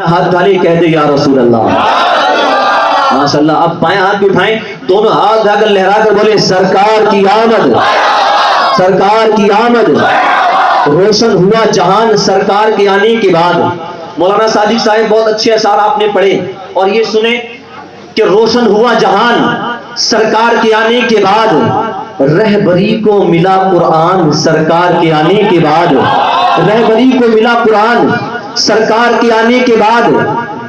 ہاتھ ڈالی کہہ دے یا رسول اللہ ماشاء اللہ. اب بائیں ہاتھ بھی اٹھائیں, دونوں ہاتھ اٹھا کر لہرا کر بولے سرکار کی آمد, سرکار کی آمد. روشن ہوا جہان سرکار کے آنے کے بعد. مولانا صادق صاحب بہت اچھے اشعار آپ نے پڑھے اور یہ سنیں کہ روشن ہوا جہان سرکار کے آنے کے بعد, رہبری کو ملا قرآن سرکار کے آنے کے بعد, رہبری کو ملا قرآن سرکار کے آنے کے بعد.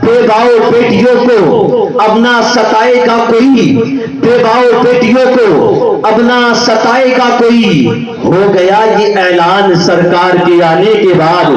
بے باؤ بیٹیوں کو اب نہ ستائے گا کوئی, بے باؤ بیٹیوں کو اب نہ ستائے گا کوئی. ہو گیا یہ اعلان سرکار کے آنے کے بعد,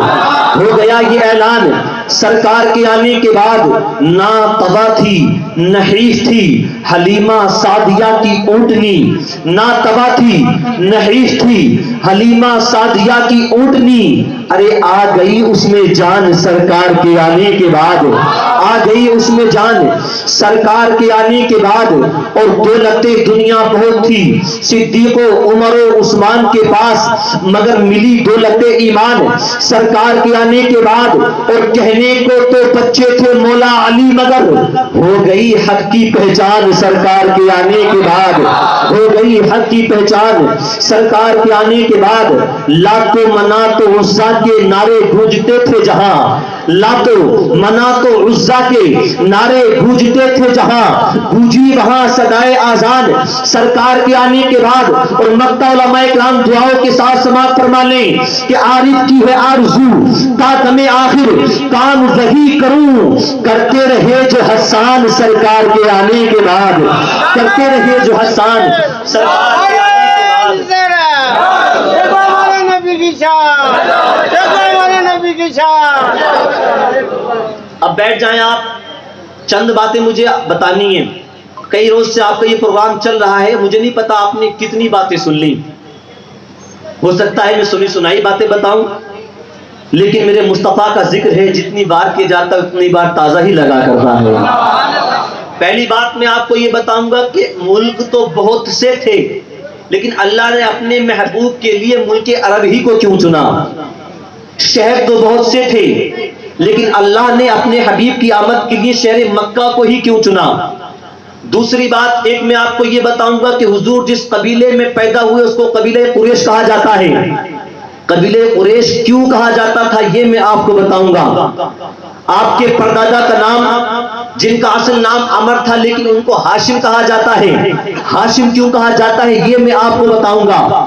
ہو گیا یہ اعلان سرکار کے آنے کے بعد. نہ تبا تھی نہ حیف تھی حلیمہ سعدیہ کی اونٹنی, نہ تبا تھی نہ حیف تھی حلیمہ سعدیہ کی اونٹنی. ارے آ گئی اس میں جان سرکار کے آنے کے بعد, آ گئی اس میں جان سرکار کے آنے کے بعد. اور دولت دنیا بہت تھی صدیق و عمر و عثمان کے پاس, مگر ملی دولت ایمان سرکار کے آنے کے بعد. اور کہنے کو تو بچے تھے مولا علی, مگر ہو گئی حق کی پہچان سرکار کے آنے کے بعد, ہو گئی حق کی پہچان سرکار کے آنے کے بعد. لاتو منات و عزا کے نعرے گونجتے تھے جہاں, لاتو منات و عزا کے نعرے گونجتے تھے جہاں, گونجی وہاں صدائے آزان سرکار کے آنے کے بعد. اور مکہ علماء کرام دعاؤں کے ساتھ سماعت فرما لیں کہ عارف کی ہے آرزو تا دم آخر کام وہی کروں, کرتے رہے جو حسان سرکار کے آنے کے بعد, کرتے رہے جو حسان سرکار کے آنے کے بعد. اب بیٹھ جائیں آپ, چند باتیں مجھے بتانی ہیں. کئی روز سے آپ کا یہ پروگرام چل رہا ہے, مجھے نہیں پتا آپ نے کتنی باتیں سن لی. ہو سکتا ہے میں سنی سنائی باتیں بتاؤں, لیکن میرے مصطفیٰ کا ذکر ہے جتنی بار کیا جاتا ہے اتنی بار تازہ ہی لگا کرتا ہے. پہلی بات میں آپ کو یہ بتاؤں گا کہ ملک تو بہت سے تھے, لیکن اللہ نے اپنے محبوب کے لیے ملک عرب ہی کو کیوں چنا؟ شہر تو بہت سے تھے, لیکن اللہ نے اپنے حبیب کی آمد کے لیے شہر مکہ کو ہی کیوں چنا؟ دوسری بات ایک میں آپ کو یہ بتاؤں گا کہ حضور جس قبیلے میں پیدا ہوئے اس کو قبیلہ قریش کہا جاتا ہے. قبیلہ قریش کیوں کہا جاتا تھا یہ میں آپ کو بتاؤں گا. آپ کے پردادا کا نام جن کا اصل نام عمر تھا لیکن ان کو ہاشم کہا جاتا ہے, ہاشم کیوں کہا جاتا ہے یہ میں آپ کو بتاؤں گا.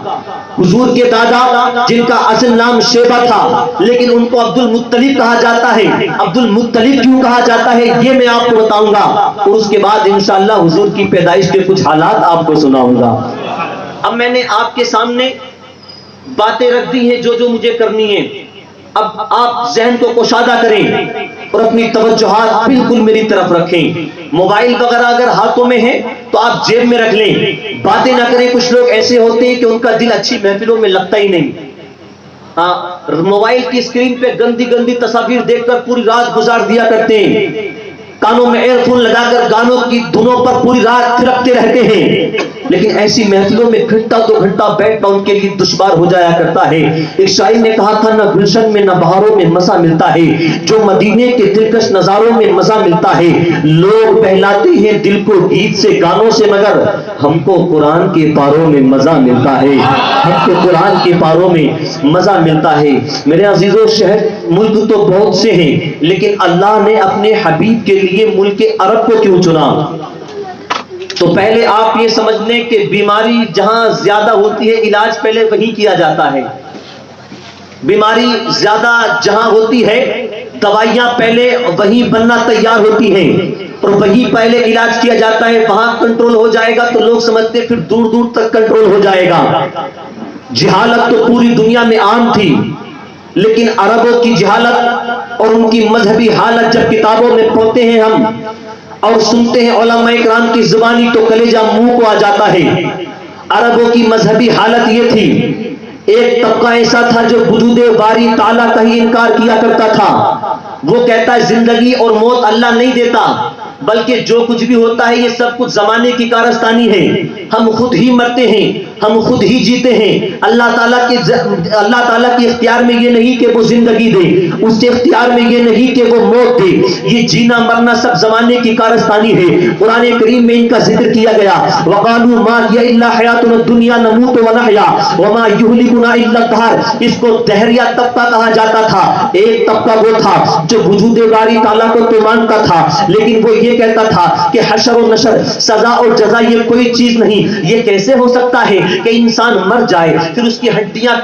حضور کے دادا جن کا اصل نام شیبہ تھا لیکن ان کو عبد المطلب کہا جاتا ہے, عبد المطلب کیوں کہا جاتا ہے یہ میں آپ کو بتاؤں گا. اور اس کے بعد انشاءاللہ حضور کی پیدائش کے کچھ حالات آپ کو سناؤں گا. اب میں نے آپ کے سامنے باتیں رکھ دی ہیں جو مجھے کرنی ہے. اب آپ ذہن کو کشادہ کریں اور اپنی توجہات بالکل میری طرف رکھیں. موبائل وغیرہ اگر ہاتھوں میں ہے تو آپ جیب میں رکھ لیں, باتیں نہ کریں. کچھ لوگ ایسے ہوتے ہیں کہ ان کا دل اچھی محفلوں میں لگتا ہی نہیں. ہاں, موبائل کی اسکرین پہ گندی گندی تصاویر دیکھ کر پوری رات گزار دیا کرتے ہیں. کانوں میں ایئر فون لگا کر گانوں کی دھنوں پر پوری رات تھرکتے رہتے ہیں. لیکن ایسی محفلوں میں گھنٹہ تو گھنٹہ بیٹھنا ان کے لیے دشوار ہو جایا کرتا ہے. ایک شاعر نے کہا تھا نہ گلشن میں نہ بہاروں میں مزہ ملتا ہے, جو مدینے کے دلکش نظاروں میں مزہ ملتا ہے. لوگ بہلاتے ہیں دل کو گیت سے گانوں سے, مگر ہم کو قرآن کے پاروں میں مزہ ملتا ہے, ہم کو قرآن کے پاروں میں مزہ ملتا ہے. میرے عزیزو, شہر ملک تو بہت سے ہیں لیکن اللہ نے اپنے حبیب کے لیے ملک عرب کو کیوں چنا؟ تو پہلے آپ یہ سمجھ لیں کہ بیماری جہاں زیادہ ہوتی ہے علاج پہلے وہیں کیا جاتا ہے. بیماری زیادہ جہاں ہوتی ہے دوائیاں پہلے وہیں بننا تیار ہوتی ہیں اور وہیں پہلے علاج کیا جاتا ہے. وہاں کنٹرول ہو جائے گا تو لوگ سمجھتے پھر دور دور تک کنٹرول ہو جائے گا. جہالت تو پوری دنیا میں عام تھی, لیکن عربوں کی جہالت اور ان کی مذہبی حالت جب کتابوں میں پڑھتے ہیں ہم اور سنتے ہیں علماء کرام کی زبانی تو کلیجہ منہ کو آ جاتا ہے. عربوں کی مذہبی حالت یہ تھی, ایک طبقہ ایسا تھا جو وجود باری تعالیٰ کا ہی انکار کیا کرتا تھا. وہ کہتا ہے زندگی اور موت اللہ نہیں دیتا, بلکہ جو کچھ بھی ہوتا ہے یہ سب کچھ زمانے کی کارستانی ہے, ہم خود ہی مرتے ہیں. ہم خود ہی جیتے ہیں. اللہ تعالیٰ کے اختیار میں یہ نہیں کہ وہ زندگی دے, اس کے اختیار میں یہ نہیں کہ وہ موت دے. یہ جینا مرنا سب زمانے کی کارستانی ہے. قرآن کریم میں ان کا ذکر کیا گیا, وَقَالُوا مَا هِيَ إِلَّا حَيَاتُنَا الدُّنْيَا نَمُوتُ وَنَحْيَا وَمَا يُهْلِكُنَا إِلَّا الدَّهْرُ. اس کو دہریہ طبقہ کہا جاتا تھا. ایک طبقہ وہ تھا جو وجود باری تعالیٰ کو تو مانتا تھا, لیکن وہ یہ کہتا تھا کہ حشر و نشر, سزا اور جزا یہ کوئی چیز نہیں. یہ کیسے ہو سکتا ہے کہ انسان مر جائے, پھر اس کی ہڈیاں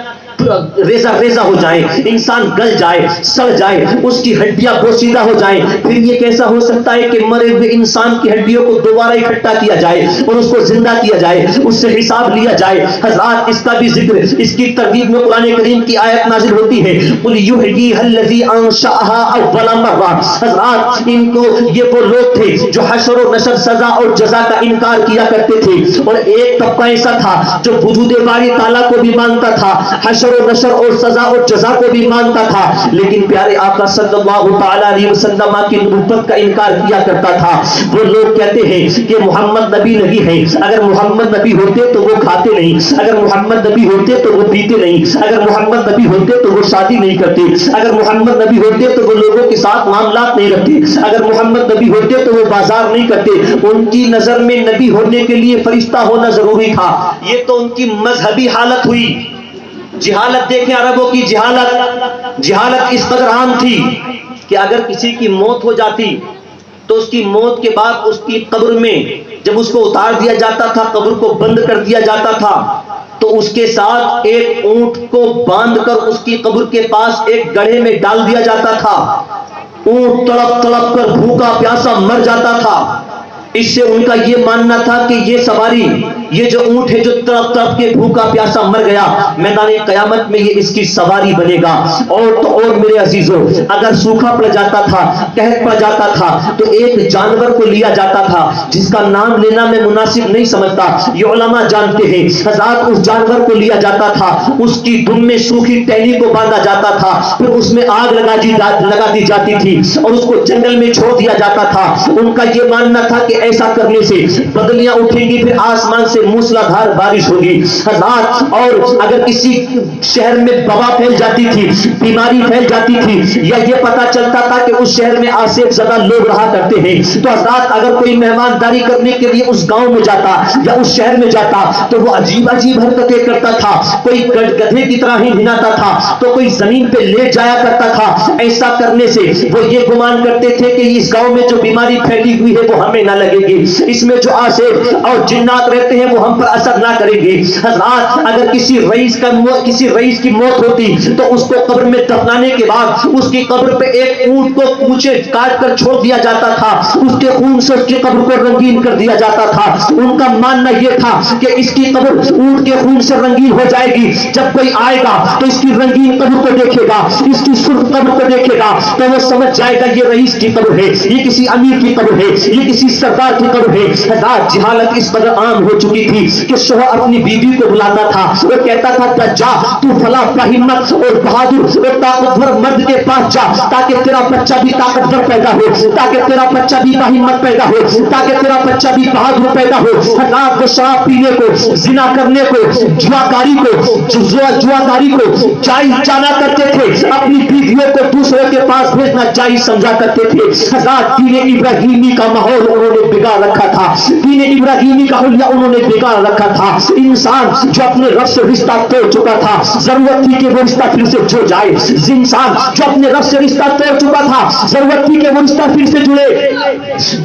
ریزہ ریزہ ہو جائیں, انسان گل جائے, سڑ جائے, اس کی ہڈیاں بوسیدہ ہو جائیں. پھر یہ کیسا ہو سکتا ہے کہ مرے ہوئے انسان کی ہڈیوں کو دوبارہ اکٹھا کیا جائے اور اس کو زندہ کیا جائے, اس سے حساب لیا جائے. حضرات اس کا بھی ذکر, اس کی ترغیب میں قرآن کریم کی آیت نازل ہوتی ہے, قُلْ يُحْيِيهَا الَّذِي أَنشَأَهَا أَوَّلَ مَرَّةٍ. حضرات ان کو, یہ وہ لوگ تھے جو حشر و نشر, سزا اور جزا کا انکار کیا کرتے تھے, اور ایک طبقہ ایسا تھا جو وجود باری تعالیٰ کو بھی مانتا تھا, حشر و نشر اور سزا اور جزا کو بھی مانتا تھا, لیکن پیارے آقا صلی اللہ تعالی علیہ وسلم کی نبوت کا انکار کیا کرتا تھا. وہ لوگ کہتے ہیں کہ محمد نبی نہیں ہے. اگر محمد نبی ہوتے تو وہ کھاتے نہیں, اگر محمد نبی ہوتے تو وہ پیتے نہیں, اگر محمد نبی ہوتے تو وہ شادی نہیں کرتے, اگر محمد نبی ہوتے تو وہ لوگوں کے ساتھ معاملات نہیں رکھتے, اگر محمد نبی ہوتے تو وہ بازار نہیں کرتے. ان کی نظر میں نبی ہونے کے لیے فرشتہ ہونا ضروری تھا. یہ تو ان کی مذہبی حالت ہوئی. جہالت دیکھیں عربوں کی جہالت اس قدر عام تھی کہ اگر کسی کی موت ہو جاتی تو اس کی موت کے بعد اس کی قبر میں جب اس کو اتار دیا جاتا تھا, قبر کو بند کر دیا جاتا تھا, تو اس کے ساتھ ایک اونٹ کو باندھ کر اس کی قبر کے پاس ایک گڑھے میں ڈال دیا جاتا تھا. اونٹ تڑپ تڑپ کر بھوکا پیاسا مر جاتا تھا. اس سے ان کا یہ ماننا تھا کہ یہ سواری, یہ جو اونٹ ہے جو تڑپ تڑپ کے بھوکا پیاسا مر گیا, میدان قیامت میں یہ اس کی سواری بنے گا. اور تو اور میرے عزیزوں, اگر سوکھا پڑ جاتا تھا, قحط پڑ جاتا تھا, تو ایک جانور کو لیا جاتا تھا جس کا نام لینا میں مناسب نہیں سمجھتا, یہ علماء جانتے ہیں. حضرات اس جانور کو لیا جاتا تھا, اس کی دم میں سوکھی ٹہنی کو باندھا جاتا تھا, پھر اس میں آگ لگا دی جاتی تھی اور اس کو جنگل میں چھوڑ دیا جاتا تھا. ان کا یہ ماننا تھا کہ ایسا کرنے سے بدلیاں اٹھیں گی, پھر آسمان سے موسلادھار بارش ہوگی. حضرات, اور اگر کسی شہر میں وبا پھیل جاتی تھی, بیماری پھیل جاتی تھی, یا یہ پتا چلتا تھا کہ اس شہر میں آصف زدہ لوگ رہا کرتے ہیں, تو حضرات اگر کوئی مہمانداری کرنے کے لیے اس گاؤں میں جاتا یا اس شہر میں جاتا تو وہ عجیب عجیب حرکتیں کرتا تھا. کوئی گدھے کی طرح ہی ہلاتا تھا, تو کوئی زمین پہ لیٹ جایا کرتا تھا. ایسا کرنے سے وہ یہ گمان کرتے تھے کہ اس گاؤں میں جو بیماری پھیلی ہوئی ہے وہ ہمیں نہ لگے گی, اس میں جو آصف اور جنات رہتے ہیں وہ ہم پر اثر نہ کریں گے. حضرات, اگر کسی رئیس کی موت ہوتی تو اس کو قبر میں دفنانے کے بعد اس کی قبر پہ ایک اونٹ کو پونچھے کاٹ کر چھوڑ دیا جاتا تھا, اس کے خون سے اس کی قبر کو رنگین کر دیا جاتا تھا. ان کا ماننا یہ تھا کہ اس کی قبر اونٹ کے خون سے رنگین ہو جائے گی, جب کوئی آئے گا تو اس کی رنگین قبر کو دیکھے گا, اس کی سرخ قبر کو دیکھے گا, تو وہ سمجھ جائے گا یہ رئیس کی قبر ہے, یہ کسی امیر کی قبر ہے, یہ کسی سردار کی قبر ہے. جہالت اس قدر عام ہو چکی تھی کہ شوہر اپنی بیوی کو بلاتا تھا, وہ کہتا تھا جا تو فلاں ہمت اور بہادر اور طاقتور مرد کے پاس جا, تاکہ تیرا بچہ بھی طاقتور پیدا ہو, تاکہ تیرا بچہ بھی باہمت پیدا ہو, تاکہ تیرا بچہ بھی بہادر پیدا ہو. رات کو شراب پینے کو, زنا کرنے کو, جواکاری کو جانا کرتے تھے, اپنی بیویوں کو دوسرے کے پاس بھیجنا جائز سمجھا کرتے تھے. حضرات, دین ابراہیمی کا ماحول انہوں نے بگاڑ رکھا تھا, دین ابراہیمی کا حلیہ انہوں نے بگاڑ رکھا تھا. انسان جو اپنے رب سے رشتہ توڑ چکا تھا, ضرورت تھی کہ وہ رشتہ پھر سے جڑ جائے. انسان جو اپنے رب سے رشتہ توڑ چکا تھا, ضرورت تھی کہ وہ رشتہ پھر سے جڑے.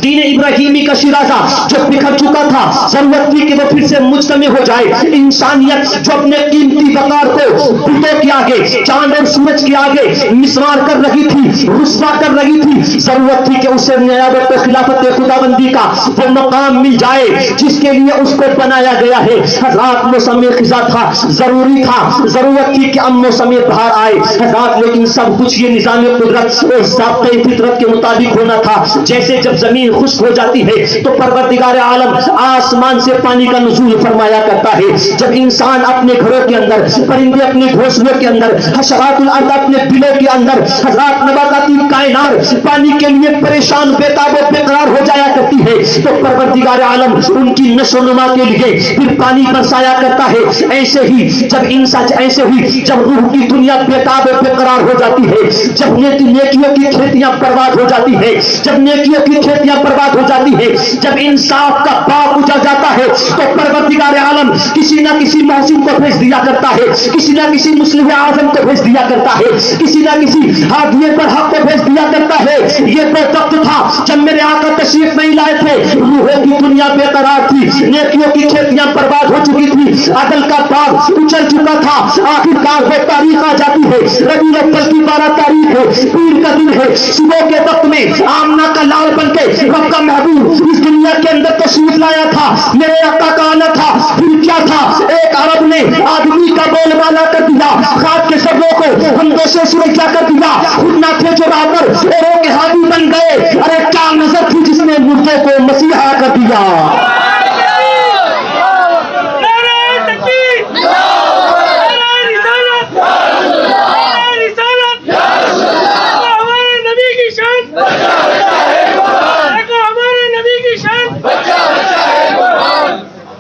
دین ابراہیمی کا شیرازہ جو بکھر چکا تھا, ضرورت تھی کہ وہ پھر سے مجتمع ہو جائے. انسانیت جو اپنے قیمتی وقار کو بتوں کے آگے, چاند اور سورج کے آگے مسمار کر رہی تھی, رسوا کر رہی تھی, ضرورت تھی کہ اسے نیابت خلافت خداوندی کا وہ مقام مل جائے جس کے لیے اس کو بنایا گیا ہے. حضرات, موسم خزاں تھا, ضروری تھا, ضرورت تھی کہ اب موسم بہار آئے. حضرات, لیکن سب کچھ یہ نظام قدرت اور ضابطۂ فطرت کے مطابق ہونا تھا. جیسے جب زمین خشک ہو جاتی ہے تو پروردگار عالم آسمان سے پانی کا نزول فرمایا کرتا ہے. جب انسان اپنے گھروں کے اندر, پرندے اپنے گھونسلوں کے اندر, حشرات الارض اپنے بلوں کے اندر, حضرات نباتاتی کائنات پانی کے لیے پریشان, بے تاب و بے قرار ہو جایا کرتی ہے, تو پروردگار عالم ان کی نشو و نما کے لیے پھر پانی برسایا کرتا ہے، ایسے ہی جب روح کی دنیا بےتاب بے قرار ہو جاتی ہے، جب نیکیوں کی کھیتیاں برباد ہو جاتی ہے، جب نیکیوں کی کھیتیاں برباد ہو جاتی ہے، جب انصاف کا باغ اجڑ جاتا ہے، تو پروردگار عالم کسی نہ کسی محسن کو بھیج دیا کرتا ہے، کسی نہ کسی مصلح اعظم کو بھیج دیا کرتا ہے، کسی نہ کسی ہادی پر حق کو بھیج دیا کرتا ہے۔ یہ وہ وقت تھا جب میرے آقا تشریف نہیں لائے تھے، روحوں کی دنیا بے قرار تھی، نیکیوں کی کھیتیاں برباد ہو چکی تھی، عدل کا باغ اچل چکا تھا۔ آخرکار وہ تاریخ آ جاتی ہے، ربیع الاول کی 12 تاریخ ہے، پیر کا دن ہے، صبح کے وقت میں آمنہ کا لال بن کے رب کا محبوب اس دنیا کے اندر تشریف لایا تھا، میرے آقا کا آنا تھا۔ پھر کیا تھا؟ ایک عرب نے آدمی کا بول بالا کر دیا، خاک کے سبوں کو ہمدوشوں سے کیا کر دیا، خود نہ تھے جو راہ پر اوروں کے ہادی بن گئے۔ ارے کیا نظر تھی جس نے مردوں کو مسیحا کر دیا۔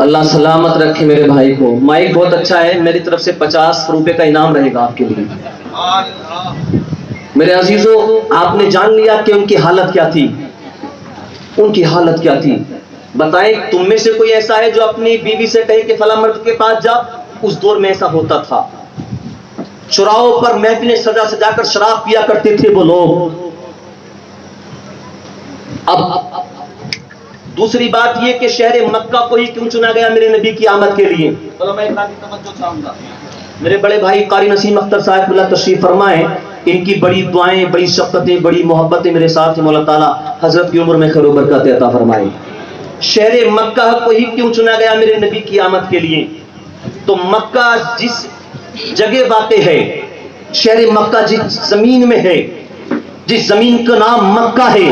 اللہ سلامت رکھے میرے بھائی کو۔ مائک بہت اچھا ہے، میری طرف سے 50 روپے کا انعام رہے گا آپ کے لیے۔ میرے عزیزوں، آپ نے جان لیا کہ ان کی حالت کیا تھی، ان کی حالت کیا تھی۔ بتائیں تم میں سے کوئی ایسا ہے جو اپنی بیوی سے کہے کہ فلاں مرد کے پاس جا؟ اس دور میں ایسا ہوتا تھا، چوراہوں پر محفلیں سجا سجا کر شراب پیا کرتے تھے وہ لوگ۔ اب دوسری بات یہ کہ شہر مکہ کو ہی کیوں چنا گیا میرے نبی کی آمد کے لیے؟ میں توجہ چاہوں گا، میرے بڑے بھائی قاری نسیم اختر صاحب اللہ تشریف فرمائیں، ان کی بڑی دعائیں، بڑی شفقتیں، بڑی محبتیں میرے ساتھ ہیں، مولا تعالیٰ حضرت کی عمر میں خیر و برکت عطا فرمائے۔ شہر مکہ کو ہی کیوں چنا گیا میرے نبی کی آمد کے لیے؟ تو مکہ جس جگہ واقع ہے، شہر مکہ جس زمین میں ہے، جس زمین کا نام مکہ ہے،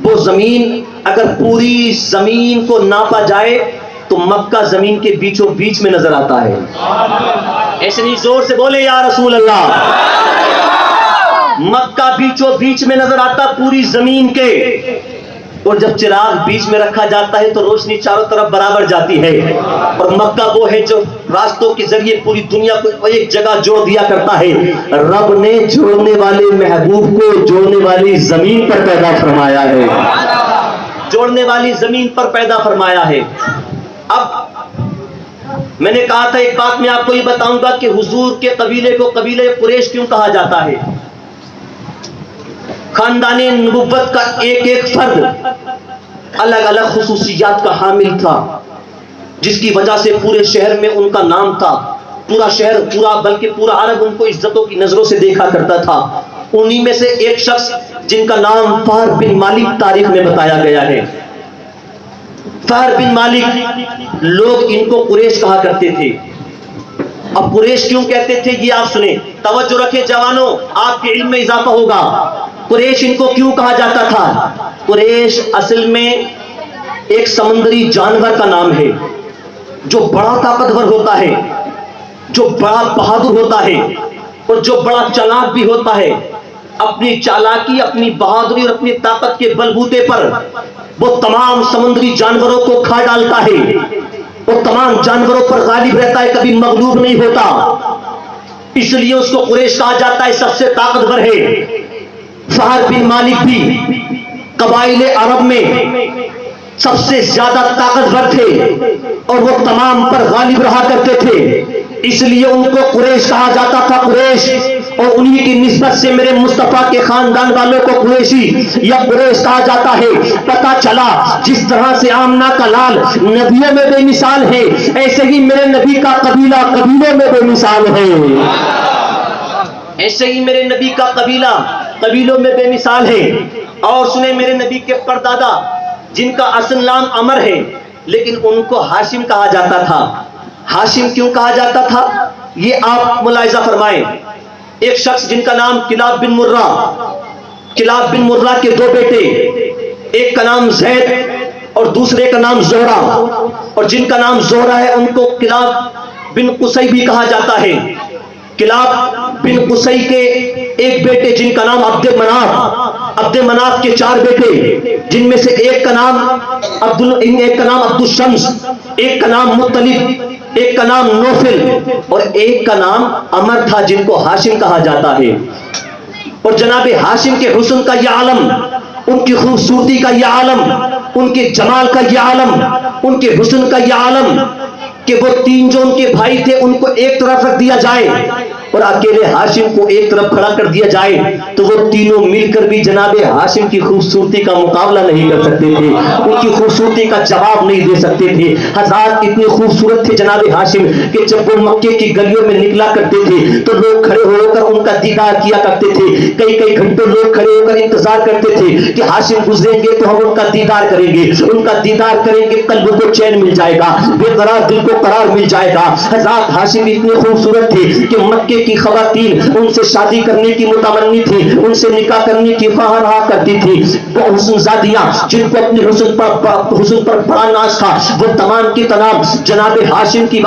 وہ زمین اگر پوری زمین کو ناپا جائے تو مکہ زمین کے بیچوں بیچ میں نظر آتا ہے۔ ایسے نہیں، زور سے بولے یا رسول اللہ۔ مکہ بیچوں بیچ میں نظر آتا پوری زمین کے، اور جب چراغ بیچ میں رکھا جاتا ہے تو روشنی چاروں طرف برابر جاتی ہے۔ اور مکہ وہ ہے جو راستوں کے ذریعے پوری دنیا کو ایک جگہ جوڑ دیا کرتا ہے۔ رب نے جوڑنے والے محبوب کو جوڑنے والی زمین پر پیدا فرمایا ہے، جوڑنے والی زمین پر پیدا فرمایا ہے۔ اب میں نے کہا تھا ایک بات میں آپ کو یہ بتاؤں گا کہ حضور کے قبیلے کو قبیلہ قریش کیوں کہا جاتا ہے؟ خاندان نبوت کا ایک ایک فرد الگ الگ خصوصیات کا حامل تھا، جس کی وجہ سے پورے شہر میں ان کا نام تھا۔ پورا شہر، بلکہ پورا عرب ان کو عزتوں کی نظروں سے دیکھا کرتا تھا۔ انہی میں سے ایک شخص جن کا نام فہر بن مالک تاریخ میں بتایا گیا ہے۔ فہر بن مالک، لوگ ان کو قریش کہا کرتے تھے۔ اب قریش کیوں کہتے تھے یہ آپ سنیں، توجہ رکھیں جوانوں، آپ کے علم میں اضافہ ہوگا۔ قریش ان کو کیوں کہا جاتا تھا؟ قریش اصل میں ایک سمندری جانور کا نام ہے جو بڑا طاقتور ہوتا ہے، جو بڑا بہادر ہوتا ہے، اور جو بڑا چالاک بھی ہوتا ہے۔ اپنی چالاکی، اپنی بہادری اور اپنی طاقت کے بلبوتے پر وہ تمام سمندری جانوروں کو کھا ڈالتا ہے، وہ تمام جانوروں پر غالب رہتا ہے، کبھی مغلوب نہیں ہوتا۔ اس لیے اس کو قریش کہا جاتا ہے، سب سے طاقتور ہے۔ فہر بن مالک بھی قبائل عرب میں سب سے زیادہ طاقتور تھے اور وہ تمام پر غالب رہا کرتے تھے، اس لیے ان کو قریش کہا جاتا تھا۔ قریش، اور انہی کی نسبت سے میرے مصطفیٰ کے خاندان والوں کو قریشی یا قریش کہا جاتا ہے۔ پتہ چلا جس طرح سے آمنہ کا لال نبیوں میں بے مثال ہے، ایسے ہی میرے نبی کا قبیلہ قبیلوں میں بے مثال ہے، ایسے ہی میرے نبی کا قبیلہ قبیلوں میں بے مثال ہے۔ اور سنیں، میرے نبی کے پردادا جن کا اصل نام عمر ہے، لیکن ان کو ہاشم کہا جاتا تھا۔ ہاشم کیوں کہا جاتا تھا یہ آپ ملاحظہ فرمائیں۔ ایک شخص جن کا نام کلاب بن مرہ، کلاب بن مرہ کے دو بیٹے، ایک کا نام زید اور دوسرے کا نام زہرہ، اور جن کا نام زہرہ ہے ان کو کلاب بن قصی بھی کہا جاتا ہے۔ کلاب بن قصی کے ایک بیٹے جن کا نام عبد مناف کے 4 بیٹے، جن میں سے ایک کا نام عبد الشمس، ایک کا نام مطلب، ایک کا نام نوفل اور ایک کا نام عمر تھا جن کو ہاشم کہا جاتا ہے۔ اور جناب ہاشم کے حسن کا یہ عالم، ان کی خوبصورتی کا یہ عالم، ان کے جمال کا یہ عالم، ان کے حسن کا یہ عالم کہ وہ 3 جو ان کے بھائی تھے ان کو ایک طرف رکھ دیا جائے اور اکیلے ہاشم کو ایک طرف کھڑا کر دیا جائے تو وہ تینوں مل کر بھی جناب ہاشم کی خوبصورتی کا مقابلہ نہیں کر سکتے تھے، ان کی خوبصورتی کا جواب نہیں دے سکتے تھے۔ حضرات اتنے خوبصورت تھے جناب ہاشم کہ جب وہ مکے کی گلیوں میں نکلا کرتے تھے تو لوگ کھڑے ہو کر ان کا دیدار کیا کرتے تھے، کئی گھنٹوں لوگ کھڑے ہو کر انتظار کرتے تھے کہ ہاشم گزریں گے تو ہم ان کا دیدار کریں گے، ان کا دیدار کریں گے، قلب کو چین مل جائے گا، بے قرار دل کو قرار مل جائے گا۔ حضرات ہاشم اتنے خوبصورت تھے کہ مکے کی خواتین ان سے شادی کرنے کی متمنی تھی، ان سے نکاح کرنے کی خواہاں رہا کرتی تھی۔ وہ حسن زادیاں جن کو اپنے حسن پر بڑا ناز تھا، وہ تمام کی تمام جناب ہاشم کی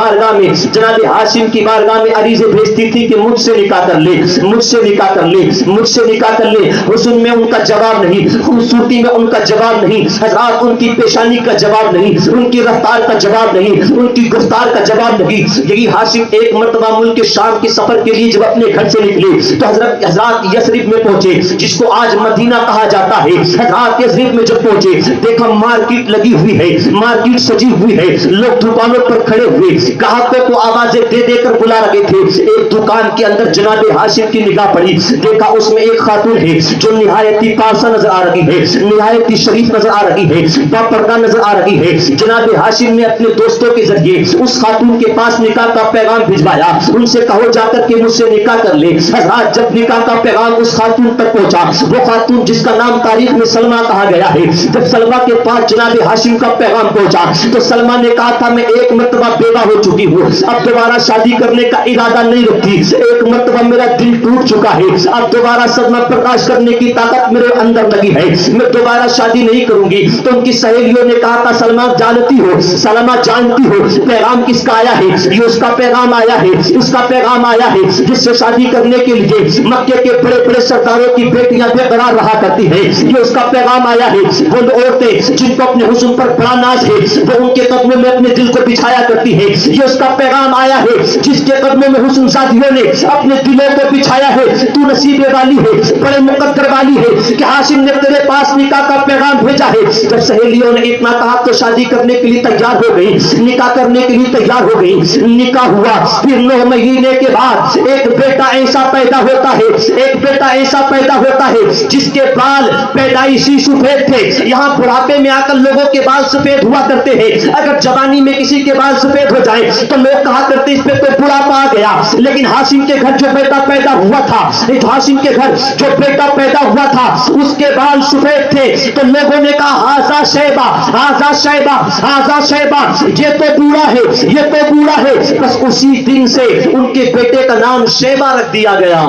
بارگاہ میں عریضے بھیجتی تھی کہ مجھ سے نکاح کر لے، مجھ سے نکاح کر لے، مجھ سے نکاح کر لے۔ حسن میں ان کا جواب نہیں، خوبصورتی میں ان کا جواب نہیں، حضرات ان کی پیشانی کا جواب نہیں، ان کی رفتار کا جواب نہیں، ان کی گفتار کا جواب نہیں۔ یہی ہاشم ایک مرتبہ ملک شام کے سفر کے لیے جب اپنے گھر سے نکلے تو حضرات یثرب میں پہنچے، جس کو آج مدینہ کہا جاتا ہے۔ حضرات یثرب میں جب پہنچے دیکھا مارکیٹ لگی ہوئی ہے، مارکیٹ سجی ہوئی ہے، لوگ دکانوں پر کھڑے ہوئے گاہکوں کو آوازیں دے دے کر بلا رہے تھے۔ ایک دکان کے اندر جناب ہاشم کی نگاہ پڑی، دیکھا اس میں ایک خاتون ہے جو نہایت ہی پارسا نظر آ رہی ہے، نہایت ہی شریف نظر آ رہی ہے، باپردہ نظر آ رہی ہے۔ جناب ہاشم نے اپنے دوستوں کے ذریعے اس خاتون کے پاس نکاح کا پیغام بھجوایا، ان سے کہو جا کر کے مجھ سے نکاح کر لے۔ حضرات جب نکاح کا پیغام اس خاتون تک پہنچا، وہ خاتون جس کا نام تاریخ میں سلمہ کہا گیا ہے، جب سلمہ کے پاس جناب ہاشم کا پیغام پہنچا تو سلمہ نے کہا تھا میں ایک مرتبہ بیوہ ہو چکی ہوں، اب دوبارہ شادی کرنے کا ارادہ نہیں رکھتی، ایک مرتبہ میرا دل ٹوٹ چکا ہے، اب دوبارہ صدمہ برداشت کرنے کی طاقت میرے اندر لگی ہے، میں دوبارہ شادی نہیں کروں گی۔ تو ان کی سہیلیوں نے کہا تھا سلمہ جانتی ہو، سلمہ جانتی ہو پیغام کس کا آیا ہے؟ یہ اس کا پیغام آیا ہے، اس کا پیغام آیا ہے جس سے شادی کرنے کے لیے مکے کے بڑے بڑے سرداروں کی بیٹیاں بے قرار رہا کرتی ہیں، یہ اس کا پیغام آیا ہے۔ وہ عورتیں جن کو اپنے حسن پر بڑا ناز ہے وہ ان کے قدموں میں اپنے دل کو بچھایا کرتی ہے، یہ اس کا پیغام آیا ہے جس کے قدموں میں حسن زادیوں نے اپنے دلوں کو بچھایا ہے۔ تو نصیب والی ہے، بڑے مقدر والی ہے کہ ہاشم نے تیرے پاس نکاح کا پیغام بھیجا ہے۔ جب سہیلیوں نے اتنا کہا تو شادی کرنے کے لیے تیار ہو گئی، نکاح کرنے کے لیے تیار ہو گئی۔ نکاح ہوا، پھر 9 مہینے کے بعد ایک بیٹا ایسا پیدا ہوتا ہے، ایک بیٹا ایسا پیدا ہوتا ہے جس کے بال پیدائشی سفید تھے۔ یہاں بڑھاپے میں آ کر لوگوں کے بال سفید ہوا کرتے ہیں، اگر جوانی میں کسی کے بال سفید ہو جائے تو لوگ کہا کرتے اس پہ کوئی بڑھاپا آ گیا، لیکن ہاشم کے گھر جو بیٹا پیدا ہوا تھا، ہاشم کے گھر جو بیٹا پیدا ہوا تھا اس کے بال سفید تھے تو لوگوں نے کہا ہاذا شیبہ، ہاذا شیبہ، ہاذا شیبہ، یہ تو بوڑھا ہے، یہ تو بوڑھا ہے۔ بس اسی دن سے ان کے بیٹے کا نام شیبہ رکھ دیا گیا۔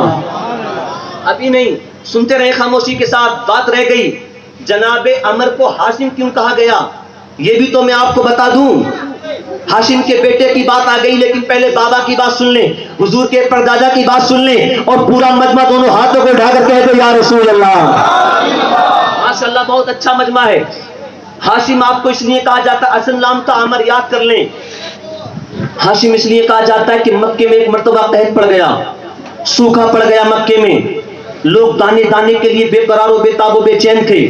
ابھی نہیں سنتے رہے خاموشی کے ساتھ، بات رہ گئی جناب عمر کو ہاشم کیوں کہا گیا یہ بھی تو میں آپ کو بتا دوں۔ ہاشم کے بیٹے کی بات آ گئی لیکن پہلے بابا کی بات سن لیں، حضور کے پردادا کی بات سن لیں اور پورا مجمع دونوں ہاتھوں کو اٹھا کر کہہ دو یا رسول اللہ۔ ماشاءاللہ بہت اچھا مجمع ہے۔ ہاشم آپ کو اس لیے کہا جاتا ہے، اصل نام تھا عمر، یاد کر لیں۔ ہاشم اس لیے کہا جاتا ہے کہ مکے میں ایک مرتبہ قحط پڑ گیا، سوکھا پڑ گیا مکے میں، لوگ دانے دانے کے لیے بے قرار و بے تاب و بے چین تھے،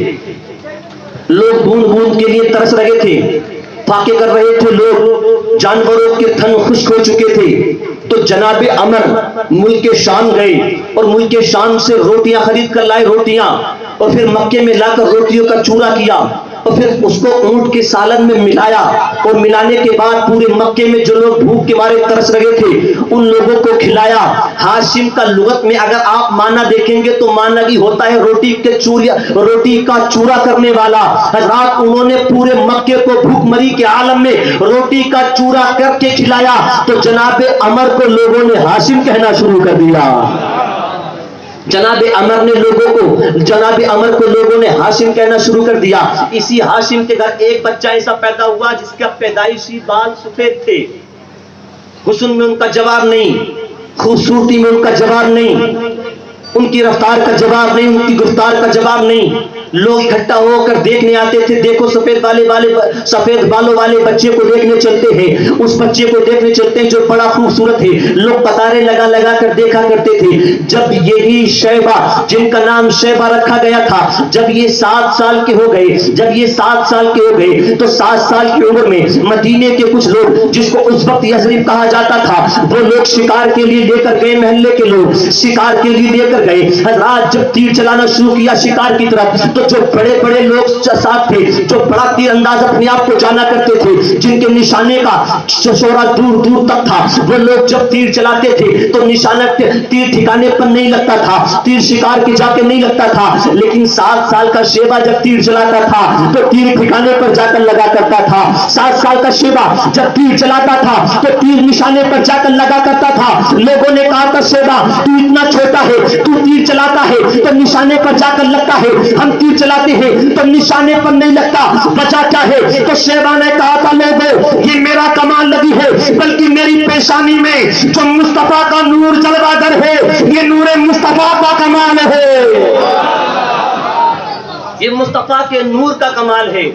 لوگ بوند بوند کے لیے ترس رہے تھے، فاقے کر رہے تھے، لوگ جانوروں کے تھن خشک ہو چکے تھے۔ تو جناب عمر ملک شام گئے اور ملک شام سے روٹیاں خرید کر لائے، روٹیاں، اور پھر مکے میں لا کر روٹیوں کا چورا کیا اور پھر اس کو اونٹ کے سالن میں ملایا، اور ملانے کے بعد پورے مکے میں جو لوگ بھوک کے مارے ترس رہے تھے ان لوگوں کو کھلایا۔ ہاشم کا لغت میں اگر آپ معنی دیکھیں گے تو معنی بھی ہوتا ہے روٹی کا چورا کرنے والا۔ حضرات انہوں نے پورے مکے کو بھوک مری کے عالم میں روٹی کا چورا کر کے کھلایا تو جناب عمر کو لوگوں نے ہاشم کہنا شروع کر دیا۔ جناب عمر کو لوگوں نے ہاشم کہنا شروع کر دیا۔ اسی ہاشم کے گھر ایک بچہ ایسا پیدا ہوا جس کا پیدائشی بال سفید تھے، حسن میں ان کا جواب نہیں، خوبصورتی میں ان کا جواب نہیں، ان کی رفتار کا جواب نہیں، ان کی گفتار کا جواب نہیں. لوگ اکٹھا ہو کر دیکھنے آتے تھے. دیکھو سفید بالوں والے بچے کو دیکھنے چلتے ہیں، اس بچے کو دیکھنے چلتے ہیں جو بڑا خوبصورت ہے. لوگ قطاریں لگا کر دیکھا کرتے تھے. جب یہی شیبہ جن کا نام شیبہ رکھا گیا تھا، جب یہ 7 سال کے ہو گئے، تو 7 سال کی عمر میں مدینے کے کچھ لوگ، جس کو اس وقت یثرب کہا جاتا تھا، وہ لوگ شکار کے لیے لے کر گئے. محلے کے لوگ شکار کے لیے لے کر گئے. حضرات جب تیر چلانا شروع کیا شکار کی طرف، تو جو بڑے لوگ ساتھ تھے، جو بڑا تیر انداز اپنے آپ کو جانا کرتے تھے، جن کے نشانے کا شورا دور تک تھا، وہ لوگ جب تیر چلاتے تھے تو نشانہ تیر ٹھکانے پر نہیں لگتا تھا، تیر شکار کے جا کے نہیں لگتا تھا. لیکن 7 سال کا شیبہ جب تیر چلاتا تھا تو تیر ٹھکانے پر جا کر لگا کرتا تھا. 7 سال کا شیبہ جب تیر چلاتا تھا تو تیر نشانے پر جا کر لگا کرتا تھا. لوگوں نے کہا تھا شیبہ تو اتنا چھوٹا ہے، تو تیر چلاتا ہے تو نشانے پر جا کر لگتا ہے، ہم تیر چلاتے ہیں تو نشانے پر نہیں لگتا، وجہ کیا ہے؟ تو شیبہ نے کہا تھا لوگوں یہ میرا کمال نہیں ہے، بلکہ میری پیشانی میں جو مصطفیٰ کا نور جلوہ گر ہے، یہ نور مصطفیٰ کا کمال ہے، یہ مصطفیٰ کے نور کا کمال ہے.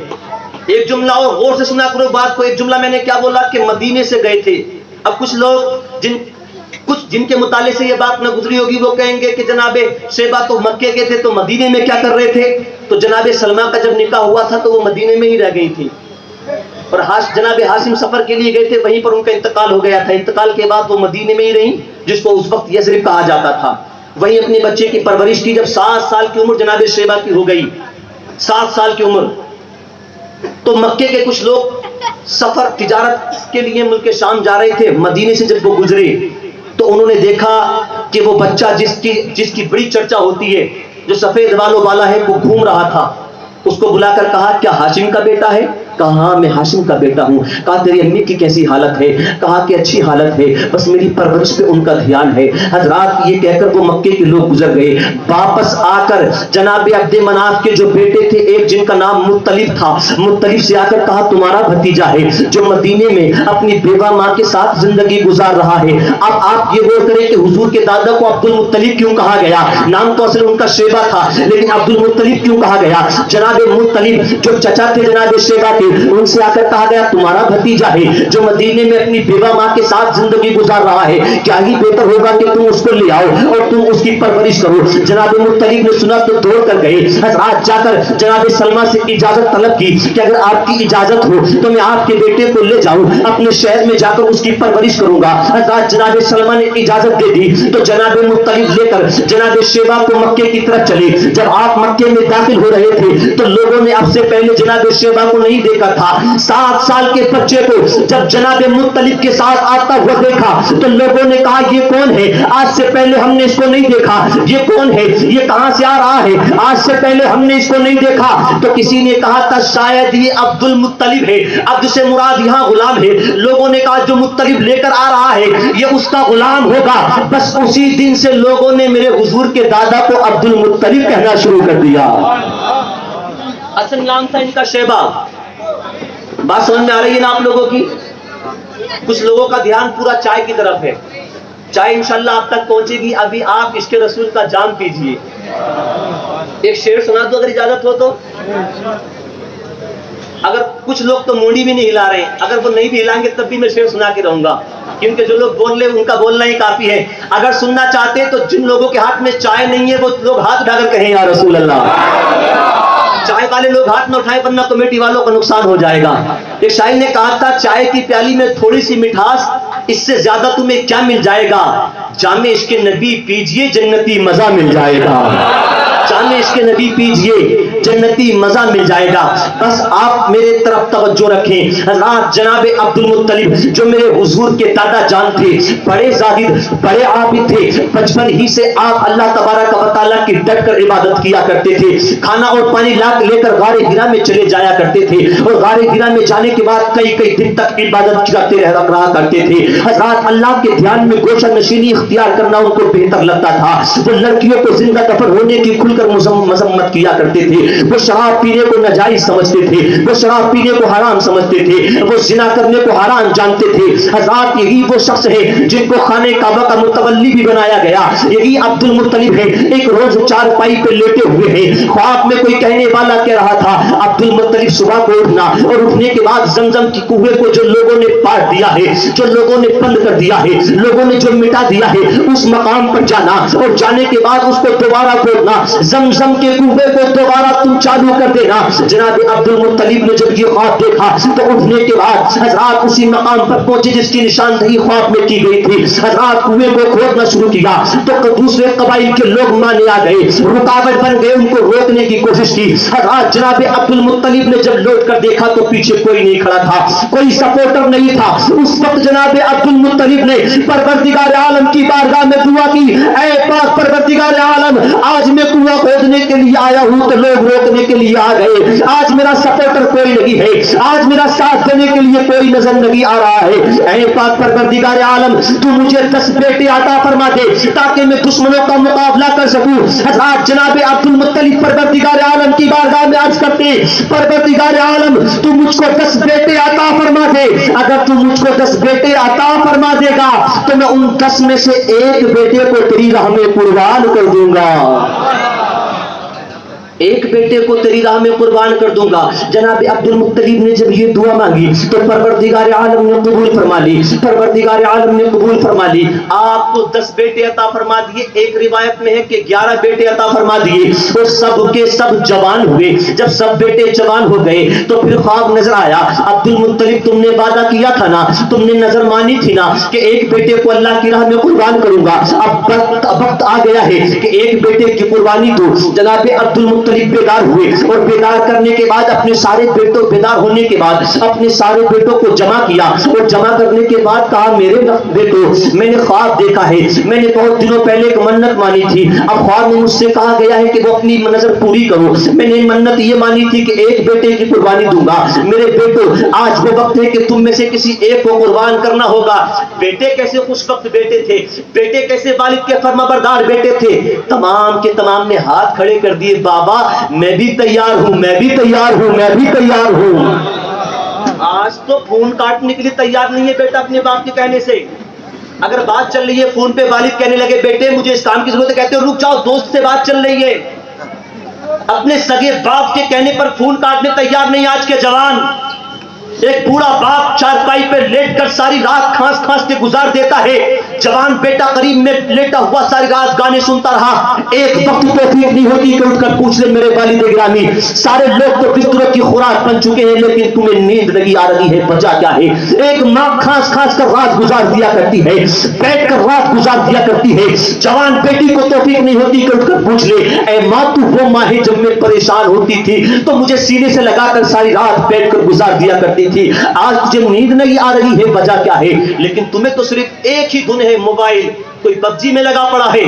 ایک جملہ اور غور سے سنا کرو بات کو. ایک جملہ میں نے کیا بولا کہ مدینے سے گئے تھے. اب کچھ لوگ جن کے مطالعے سے یہ بات نہ گزری ہوگی وہ کہیں گے کہ جناب شیبہ تو مکے کے تھے تو مدینے میں کیا کر رہے تھے؟ تو جناب سلمہ کا جب نکاح ہوا تھا تو وہ مدینے میں ہی رہ گئی تھی، اور جناب ہاشم سفر کے لیے گئے تھے، وہیں پر ان کا انتقال ہو گیا تھا. انتقال کے بعد وہ مدینے میں ہی رہیں، جس کو اس وقت یثرب کہا جاتا تھا. وہیں اپنے بچے کی پرورش کی. جب 7 سال کی عمر جناب شیبہ کی ہو گئی، 7 سال کی عمر، تو مکے کے کچھ لوگ سفر تجارت کے لیے ملک شام جا رہے تھے. مدینے سے جب وہ گزرے تو انہوں نے دیکھا کہ وہ بچہ جس کی بڑی چرچا ہوتی ہے، جو سفید بالوں والا ہے، وہ گھوم رہا تھا. اس کو بلا کر کہا کیا ہاشم کا بیٹا ہے؟ کہا ہاں میں ہاشم کا بیٹا ہوں. کہا تیری امی کی کیسی حالت ہے؟ کہا کہ اچھی حالت ہے، بس میری پرورش پہ ان کا دھیان ہے. حضرات یہ کہہ کر وہ مکے کے لوگ گزر گئے. واپس آ کر جناب عبد مناف کے جو بیٹے تھے، ایک جن کا نام مطلب تھا، مطلب سے آ کر کہا تمہارا بھتیجا ہے جو مدینے میں اپنی بیوہ ماں کے ساتھ زندگی گزار رہا ہے. اب آپ یہ غور کریں کہ حضور کے دادا کو عبد المطلب کیوں کہا گیا؟ نام تو اصل ان کا شیبہ تھا، لیکن عبد المطلب کیوں کہا گیا؟ جناب مطلب جو چچا تھے جناب شیبہ کے، ان سے آ کر کہا گیا تمہارا بھتیجا ہے جو مدینے میں اپنی بیوہ ماں کے ساتھ زندگی گزار رہا ہے، کیا ہی بہتر ہوگا کہ تم اس کو لے آؤ اور تم اس کی پرورش کرو. جناب مطلب نے سنا تو دوڑ کر گئے. حضرات جا کر جناب سلمہ سے اجازت طلب کی کہ اگر آپ کی اجازت ہو تو میں آپ کے بیٹے کو لے جاؤں، اپنے شہر میں جا کر اس کی پرورش کروں گا. حضرات جناب سلمہ نے اجازت دے دی تو جناب مطلب لے کر جناب شیبہ کو مکے کی طرف چلے. جب آپ مکے میں داخل ہو رہے تھے تو لوگوں نے اب سے پہلے جناب شیبہ کو نہیں دیکھا تھا. 7 سال کے بچے کو جب جناب مطلب کے ساتھ آتا ہوا دیکھا تو لوگوں نے کہا یہ کون ہے؟ آج سے پہلے ہم نے اس کو نہیں دیکھا. یہ کون ہے؟ یہ کہاں سے آ رہا ہے؟ آج سے پہلے ہم نے اس کو نہیں دیکھا. تو کسی نے کہا تھا شاید یہ عبد المطلب ہے. عبد سے مراد یہاں غلام ہے. لوگوں نے کہا جو مطلب لے کر آ رہا ہے یہ اس کا غلام ہوگا. بس اسی دن سے لوگوں نے میرے حضور کے دادا کو عبد المطلب کہنا شروع کر دیا. اصل نام تھا ان کا شیبہ. بات سمجھ میں آ رہی ہے نا آپ لوگوں کی؟ کچھ لوگوں کا دھیان پورا چائے کی طرف ہے. چائے انشاءاللہ آپ تک پہنچے گی. ابھی آپ عشق رسول کا جام پیجئے. ایک شعر سنا دو اگر اجازت ہو تو. اگر کچھ لوگ تو مونڈی بھی نہیں ہلا رہے ہیں، اگر وہ نہیں بھی ہلائیں گے تب بھی میں شعر سنا کے رہوں گا، کیونکہ جو لوگ بول رہے ان کا بولنا ہی کافی ہے. اگر سننا چاہتے ہیں تو جن لوگوں کے ہاتھ میں چائے نہیں ہے وہ لوگ ہاتھ اٹھا کر کہیں یا رسول اللہ. چائے والے لوگ ہاتھ نہ اٹھائیں ورنہ کمیٹی والوں کا نقصان ہو جائے گا. ایک شاعر نے کہا تھا چائے کی پیالی میں تھوڑی سی مٹھاس، اس سے زیادہ تمہیں کیا مل جائے گا؟ جام عشق نبی پیجئے جنتی مزہ مل جائے گا. جام عشق نبی پیجئے جنتی مزہ مل جائے گا. بس آپ میرے طرف توجہ رکھیں. حضرات جناب عبد المطلب جو میرے حضور کے دادا جان تھے، بڑے زاہد بڑے عابد تھے. بچپن ہی سے آپ اللہ تبارک و تعالیٰ کی ڈٹ کر عبادت کیا کرتے تھے. کھانا اور پانی لے کر غار ہرا میں چلے جایا کرتے تھے، اور غار ہرا میں جانے کے بعد کئی دن تک عبادت کرتے رہا کرتے تھے. حضرات اللہ کے دھیان میں گوشہ نشینی اختیار کرنا ان کو بہتر لگتا تھا. وہ لڑکیوں کو زندہ دفن ہونے کی کھل کر مذمت کیا کرتے تھے. وہ شراب پینے کو ناجائز سمجھتے تھے, وہ شراب پینے کو حرام سمجھتے تھے, وہ زنا کرنے کو حرام جانتے تھے. حضرات یہی وہ شخص ہے جن کو خانہ کعبہ کا متولی بھی بنایا گیا. یہی عبد المطلب ہے. ایک روز چارپائی پہ لیٹے ہوئے ہیں, خواب میں کوئی کہنے والا کہہ رہا تھا عبد المطلب صبح کو اٹھنا اور اٹھنے کے بعد زمزم کی کنویں کو جو لوگوں نے پاٹ دیا ہے, جو لوگوں نے بند کر دیا ہے, لوگوں نے جو مٹا دیا ہے, اس مقام پر جانا اور جانے کے بعد اس کو دوبارہ کھولنا, زمزم کے کنویں کو دوبارہ تم چالو کر دینا. جناب عبد المطلب نے جب یہ خواب دیکھا تو اٹھنے کے بعد حضرات اسی مقام پر پہنچے جس کی نشاندہی خواب میں کی گئی تھی. حضرات کنویں کو کھودنا شروع کیا تو دوسرے قبائل کے لوگ مانے آ گئے, رکاوٹ بن گئے, ان کو روکنے کی کوشش کی. حضرات جناب عبد المطلب نے جب لوٹ کر دیکھا تو پیچھے کوئی نہیں کھڑا تھا, کوئی سپورٹر نہیں تھا. اس وقت جناب عبد المطلب نے پروردگار عالم کی بارگاہ میں دعا کی, اے پاک پروردگار عالم, آج میں کنواں کھودنے کے لیے آیا ہوں تو لوگ روکنے کے لیے آ گئے. آج میرا سپورٹر کوئی نہیں ہے, آج میرا ساتھ دینے کے لیے کوئی نظر نہیں آ رہا ہے. اے پاک پروردگار عالم, تو مجھے 10 بیٹے عطا فرما دے تاکہ میں دشمنوں کا مقابلہ کر سکوں. حضرات جناب عبد المطلب پروردگار عالم کی بارگاہ میں عرض کرتے, پروردگار عالم تو مجھ کو 10 بیٹے عطا فرما دے. اگر تو مجھ کو 10 بیٹے عطا فرما دے گا تو میں ان 10 میں سے ایک بیٹے کو تیری راہ میں قربان کر دوں گا. ایک بیٹے کو تیری راہ میں قربان کر دوں گا. جناب عبد المطلب نے جب یہ دعا مانگی تو پروردگار عالم نے قبول فرما لی. پروردگار عالم نے قبول فرما لی. آپ کو 10 بیٹے عطا فرما دیے. ایک روایت میں ہے کہ 11 بیٹے عطا فرما دیے. اور سب کے سب جوان ہوئے. جب سب بیٹے جوان ہو گئے تو پھر خواب نظر آیا, عبد المطلب تم نے وعدہ کیا تھا نا, تم نے نظر مانی تھی نا کہ ایک بیٹے کو اللہ کی راہ میں قربان کروں گا. اب وقت آ گیا ہے کہ ایک بیٹے کی قربانی دو. جناب عبد المطلب بیدار ہوئے اور بیدار کرنے کے بعد اپنے سارے بیٹوں, بیدار ہونے کے بعد اپنے سارے بیٹوں کو جمع کیا اور جمع کرنے کے بعد کہا, میرے بیٹوں, میں نے خواب دیکھا ہے, میں نے بہت دنوں پہلے ایک منت مانی تھی. اب خواب میں مجھ سے کہا گیا ہے کہ وہ اپنی نظر پوری کرو. میں نے منت یہ مانی تھی کہ ایک بیٹے کی قربانی دوں گا. میرے بیٹوں, آج وہ وقت ہے کہ تم میں سے کسی ایک کو قربان کرنا ہوگا. بیٹے کیسے خوش وقت بیٹے تھے, بیٹے کیسے والد کے فرما بردار بیٹے تھے. تمام کے تمام نے ہاتھ کھڑے کر دیے, بابا میں بھی تیار ہوں, میں بھی تیار ہوں, میں بھی تیار ہوں. آج تو فون کاٹنے کے لیے تیار نہیں ہے بیٹا اپنے باپ کے کہنے سے. اگر بات چل رہی ہے فون پہ, والد کہنے لگے بیٹے مجھے اس کام کی ضرورت ہے, کہتے ہو رک جاؤ, دوست سے بات چل رہی ہے. اپنے سگے باپ کے کہنے پر فون کاٹنے تیار نہیں آج کے جوان. ایک بوڑھا باپ چارپائی پہ لیٹ کر ساری رات کھانس کھانس کے گزار دیتا ہے. جوان بیٹا قریب میں لیٹا ہوا ساری رات گانے سنتا رہا. ایک وقت توفیق نہیں ہوتی کہ اٹھ کر پوچھ لے میرے والد گرامی, سارے لوگ تو بستروں کی خوراک بن چکے ہیں لیکن تمہیں نیند نہیں آ رہی ہے, وجہ کیا ہے؟ ایک ماں کھانس کھانس کر رات گزار دیا کرتی ہے, بیٹھ کر رات گزار دیا کرتی ہے. جوان بیٹی کو توفیق نہیں ہوتی کہ اٹھ کر پوچھ لے, اے ماں تو وہ ماں ہے جب میں پریشان ہوتی تھی تو مجھے سینے سے لگا کر ساری رات بیٹھ کر گزار دیا کرتی تھی. آج تجھے نیند نہیں آ رہی ہے, وجہ کیا ہے؟ لیکن تمہیں تو صرف ایک ہی دھن ہے, موبائل. کوئی پب جی میں لگا پڑا ہے,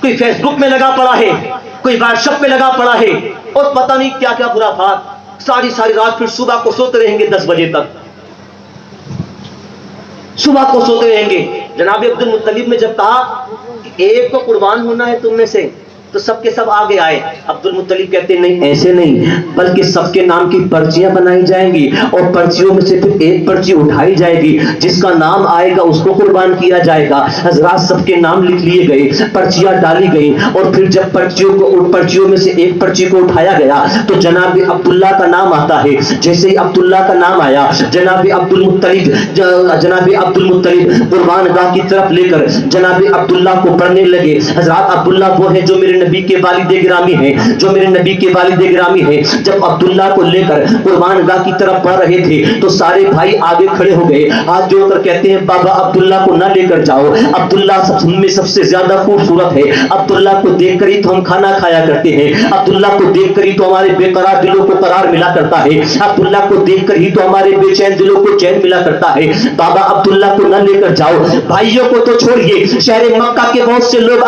کوئی فیس بک میں لگا پڑا ہے, کوئی واٹس ایپ میں لگا پڑا ہے, اور پتہ نہیں کیا کیا خرافات. ساری رات پھر صبح کو سوتے رہیں گے 10 بجے تک, صبح کو سوتے رہیں گے. جناب عبد المطلب نے جب کہا کہ ایک کو قربان ہونا ہے تم میں سے تو سب کے سب آگے آئے. عبد المطلب کہتے نہیں, ایسے نہیں, بلکہ سب کے نام کی پرچیاں بنائی جائیں گی اور پرچیوں میں سے پھر ایک پرچی اٹھائی جائے گی, جس کا نام آئے گا اس کو قربان کیا جائے گا. حضرات سب کے نام لکھ لیے گئے, پرچیاں ڈالی گئیں, اور پھر جب پرچیوں میں سے ایک پرچی کو اٹھایا گیا تو جناب عبداللہ کا نام آتا ہے. جیسے ہی عبداللہ کا نام آیا, جناب عبد المطلب قربان گاہ کی طرف لے کر جناب عبداللہ کو پڑھنے لگے. حضرات عبداللہ وہ ہے جو میرے نبی کے والد گرامی ہیں, جو میرے نبی کے والد گرامی ہیں. جب عبداللہ کو لے کر قربان گاہ کی طرف پڑھ رہے تھے تو سارے بھائی آگے کھڑے ہو گئے, ہاتھ جوڑ کر کہتے ہیں بابا عبداللہ کو نہ لے کر جاؤ, عبداللہ ہم میں سب سے زیادہ خوبصورت ہے, عبداللہ کو دیکھ کر ہی تو ہم کھانا کھایا کرتے ہیں, عبداللہ کو دیکھ کر ہی تو ہمارے بے قرار دلوں کو قرار ملا کرتا ہے, عبداللہ کو دیکھ کر ہی تو ہمارے بے چین دلوں کو چین ملا کرتا ہے. بابا عبداللہ کو نہ لے کر جاؤ. بھائیوں کو تو چھوڑیے, شہر مکہ کے بہت سے لوگ آ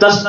10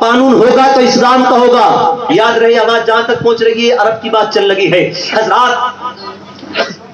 قانون ہوگا تو اسلام کا ہوگا. یاد رہے آواز جہاں تک پہنچ رہی ہے عرب کی بات چل رہی ہے. حضرات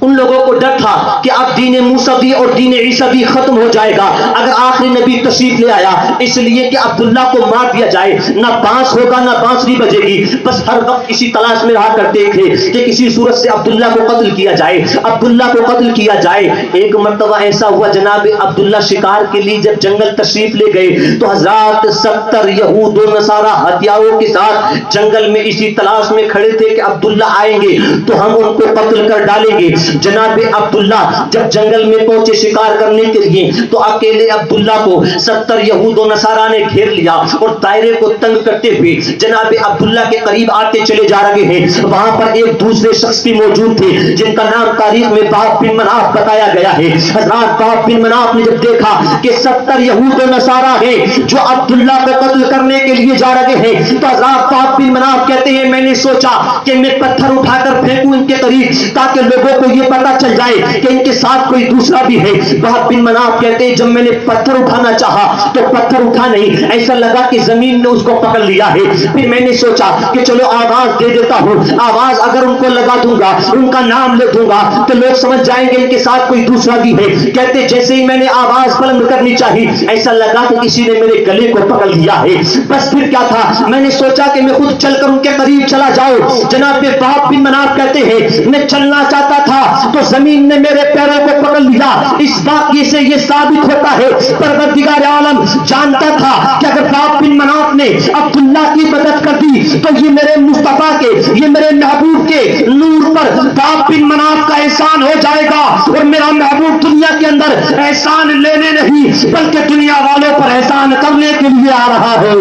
ان لوگوں کو ڈر تھا کہ اب دین موسیٰ بھی اور دین عیسیٰ بھی ختم ہو جائے گا اگر آخری نبی تشریف لے آیا, اس لیے کہ عبداللہ کو مار دیا جائے, نہ بانس ہوگا نہ بانسری بجے گی. بس ہر وقت اسی تلاش میں رہا کرتے تھے کہ کسی صورت سے عبداللہ کو قتل کیا جائے, عبداللہ کو قتل کیا جائے. ایک مرتبہ ایسا ہوا جناب عبداللہ شکار کے لیے جب جنگل تشریف لے گئے تو حضرات 70 یہود و نصارہ ہتھیاروں کے ساتھ جنگل میں اسی تلاش میں کھڑے تھے کہ عبداللہ آئیں گے تو ہم ان کو قتل کر ڈالیں گے. جناب عبداللہ جب جنگل میں پہنچے شکار کرنے کے لیے تو اکیلے عبداللہ کو 70 یہود و نصارہ نے گھیر لیا اور دائرے کو تنگ کرتے ہوئے جناب عبداللہ کے قریب آتے چلے جا رہے ہیں. وہاں پر ایک دوسرے شخص بھی موجود تھے جن کا نام تاریخ میں باب بن مناف بتایا گیا ہے. حضرات باب بن مناف نے جب دیکھا کہ 70 یہود و نصارہ ہیں جو عبداللہ کو قتل کرنے کے لیے جا رہے ہیں تو حضرات باب بن مناف کہتے ہیں میں نے سوچا کہ میں پتھر اٹھا کر پھینکوں ان کے قریب تاکہ لوگوں کو یہ پتا چل جائے کہ ان کے ساتھ کوئی دوسرا بھی ہے. باب بن مناف کہتے ہیں جب میں نے پتھر اٹھانا چاہا تو پتھر اٹھا نہیں, ایسا لگا کہ زمین نے اس کو پکڑ لیا ہے. پھر میں نے سوچا کہ چلو آواز دے دیتا ہوں, آواز اگر ان کو لگا دوں گا ان کا نام لے دوں گا تو لوگ سمجھ جائیں گے ان کے ساتھ کوئی دوسرا بھی ہے. کہتے جیسے ہی میں نے آواز بلند کرنی چاہی ایسا لگا کہ کسی نے میرے گلے کو پکڑ لیا ہے. بس پھر کیا تھا, میں نے سوچا کہ میں خود چل کر ان کے قریب چلا جاؤں. جناب باب بن مناف کہتے ہیں میں چلنا چاہتا تھا تو زمین نے میرے پیروں کو پکڑ لیا. اس واقعے سے یہ ثابت ہوتا ہے پروردگار عالم جانتا تھا کہ اگر باب بن مناف نے عبداللہ کی مدد کر دی تو یہ میرے مصطفیٰ کے, یہ میرے محبوب کے نور پر باب بن مناف کا احسان ہو جائے گا. اور میرا محبوب دنیا کے اندر احسان لینے نہیں بلکہ دنیا والوں پر احسان کرنے کے لیے آ رہا ہے.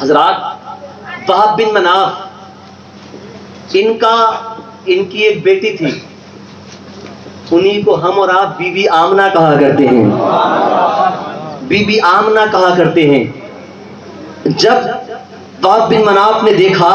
حضرات وہب بن مناف ان کی ایک بیٹی تھی, انہی کو ہم اور آپ بی بی آمنہ کہا کرتے ہیں, بی بی آمنہ کہا کرتے ہیں. جب وہب بن مناف نے دیکھا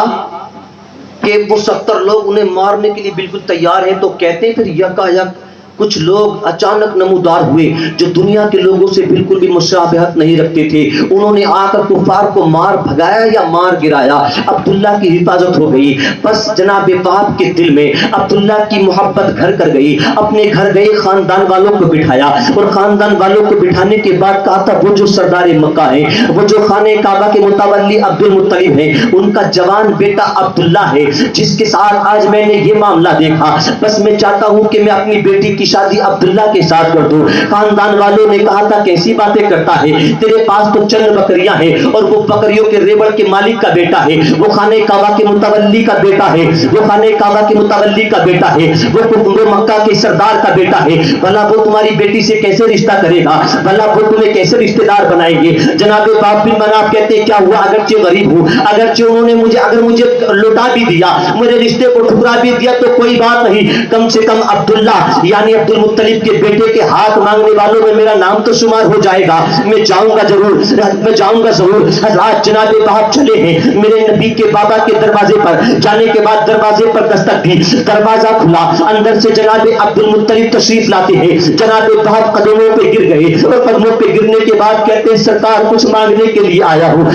کہ وہ 70 لوگ انہیں مارنے کے لیے بالکل تیار ہیں تو کہتے ہیں پھر یکا یک کچھ لوگ اچانک نمودار ہوئے جو دنیا کے لوگوں سے بالکل بھی مشابہت نہیں رکھتے تھے. انہوں نے آ کر کفار کو مار بھگایا یا مار گرایا. عبداللہ کی حفاظت ہو گئی. بس جناب وہب کے دل میں عبداللہ کی محبت گھر کر گئی. اپنے گھر گئے, خاندان والوں کو بٹھایا اور خاندان والوں کو بٹھانے کے بعد کہا تھا وہ جو سردار مکہ ہیں, وہ جو خانہ کعبہ کے متولی عبد المطلب ہیں, ان کا جوان بیٹا عبداللہ ہے جس کے ساتھ آج میں نے یہ معاملہ دیکھا. بس میں چاہتا ہوں کہ میں اپنی بیٹی کی شادی عبداللہ کے ساتھ کر دوں. خاندان والوں نے کہا تھا کیسی باتیں کرتا ہے, تیرے پاس تو چند بکریاں ہیں اور وہ بکریوں کے ریوڑ کے مالک کا بیٹا ہے, وہ خانہ کعبہ کے متولی کا بیٹا ہے, وہ خانہ کعبہ کے متولی کا بیٹا ہے, وہ مکہ کے سردار کا بیٹا ہے. بھلا وہ تمہاری بیٹی سے کیسے رشتہ کرے گا, بھلا وہ تمہیں کیسے رشتہ دار بنائیں گے. جناب باب بن مناف کہتے کیا ہوا, اگرچہ غریب ہوں, اگرچہ انہوں نے مجھے لوٹا بھی دیا, میرے رشتے کو ٹھکرا بھی دیا تو کوئی بات نہیں, کم سے کم عبداللہ یعنی عبد المطلب کے بیٹے کے ہاتھ مانگنے والوں میں میرا نام تو شمار ہو جائے گا. میں جاؤں گا ضرور, میں جاؤں گا ضرور. حضرات جناب وہب چلے ہیں میرے نبی کے بابا کے دروازے پر. جانے کے بعد دروازے پر دستک دی, دروازہ کھلا, اندر سے جناب عبد المطلب تشریف لاتے ہیں. جناب وہب قدموں پہ گر گئے اور قدموں پہ گرنے کے بعد کہتے ہیں سرکار کچھ مانگنے کے لیے آیا ہوں,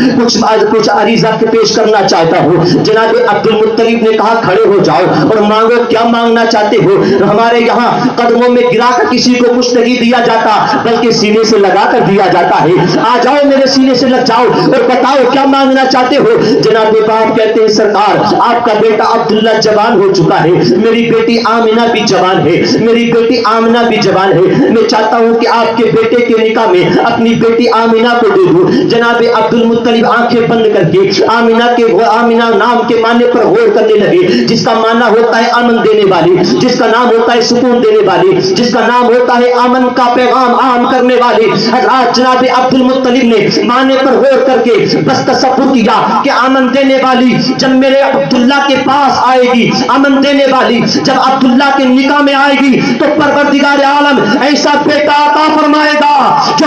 کچھ عریضہ پیش کرنا چاہتا ہوں. جناب عبد المطلب نے کہا کھڑے ہو جاؤ اور مانگو, کیا مانگنا چاہتے ہو. ہمارے یہاں قدموں میں گرا کر کسی کو کچھ نہیں دیا جاتا بلکہ سینے سے لگا کر دیا جاتا ہے. آ جاؤ میرے سینے سے لگ جاؤ اور بتاؤ کیا مانگنا چاہتے ہو. جناب وہب کہتے ہیں سرکار آپ کا بیٹا عبداللہ جوان ہو چکا ہے, میری بیٹی آمنہ بھی جوان ہے, میری بیٹی آمنہ بھی جوان ہے. میں چاہتا ہوں کہ آپ کے بیٹے کے نکاح میں اپنی بیٹی آمنہ کو دے دوں. جناب عبد المطلب آنکھیں بند کر کے آمنہ نام کے معنی پر غور کرنے لگے, جس کا معنی ہوتا ہے امن دینے والی, جس کا نام ہوتا ہے سکون دینے والی, جس کا نام ہوتا ہے امن کا پیغام عام کرنے والی. حضرات جناب عبد المطلب نے معنی پر غور کر کے بس تصور کیا کہ امن دینے والی جب میرے عبداللہ کے پاس آئے گی, امن دینے والی جب عبداللہ کے نکاح میں آئے گی تو پروردگار عالم ایسا بیٹا عطا فرمائے گا جو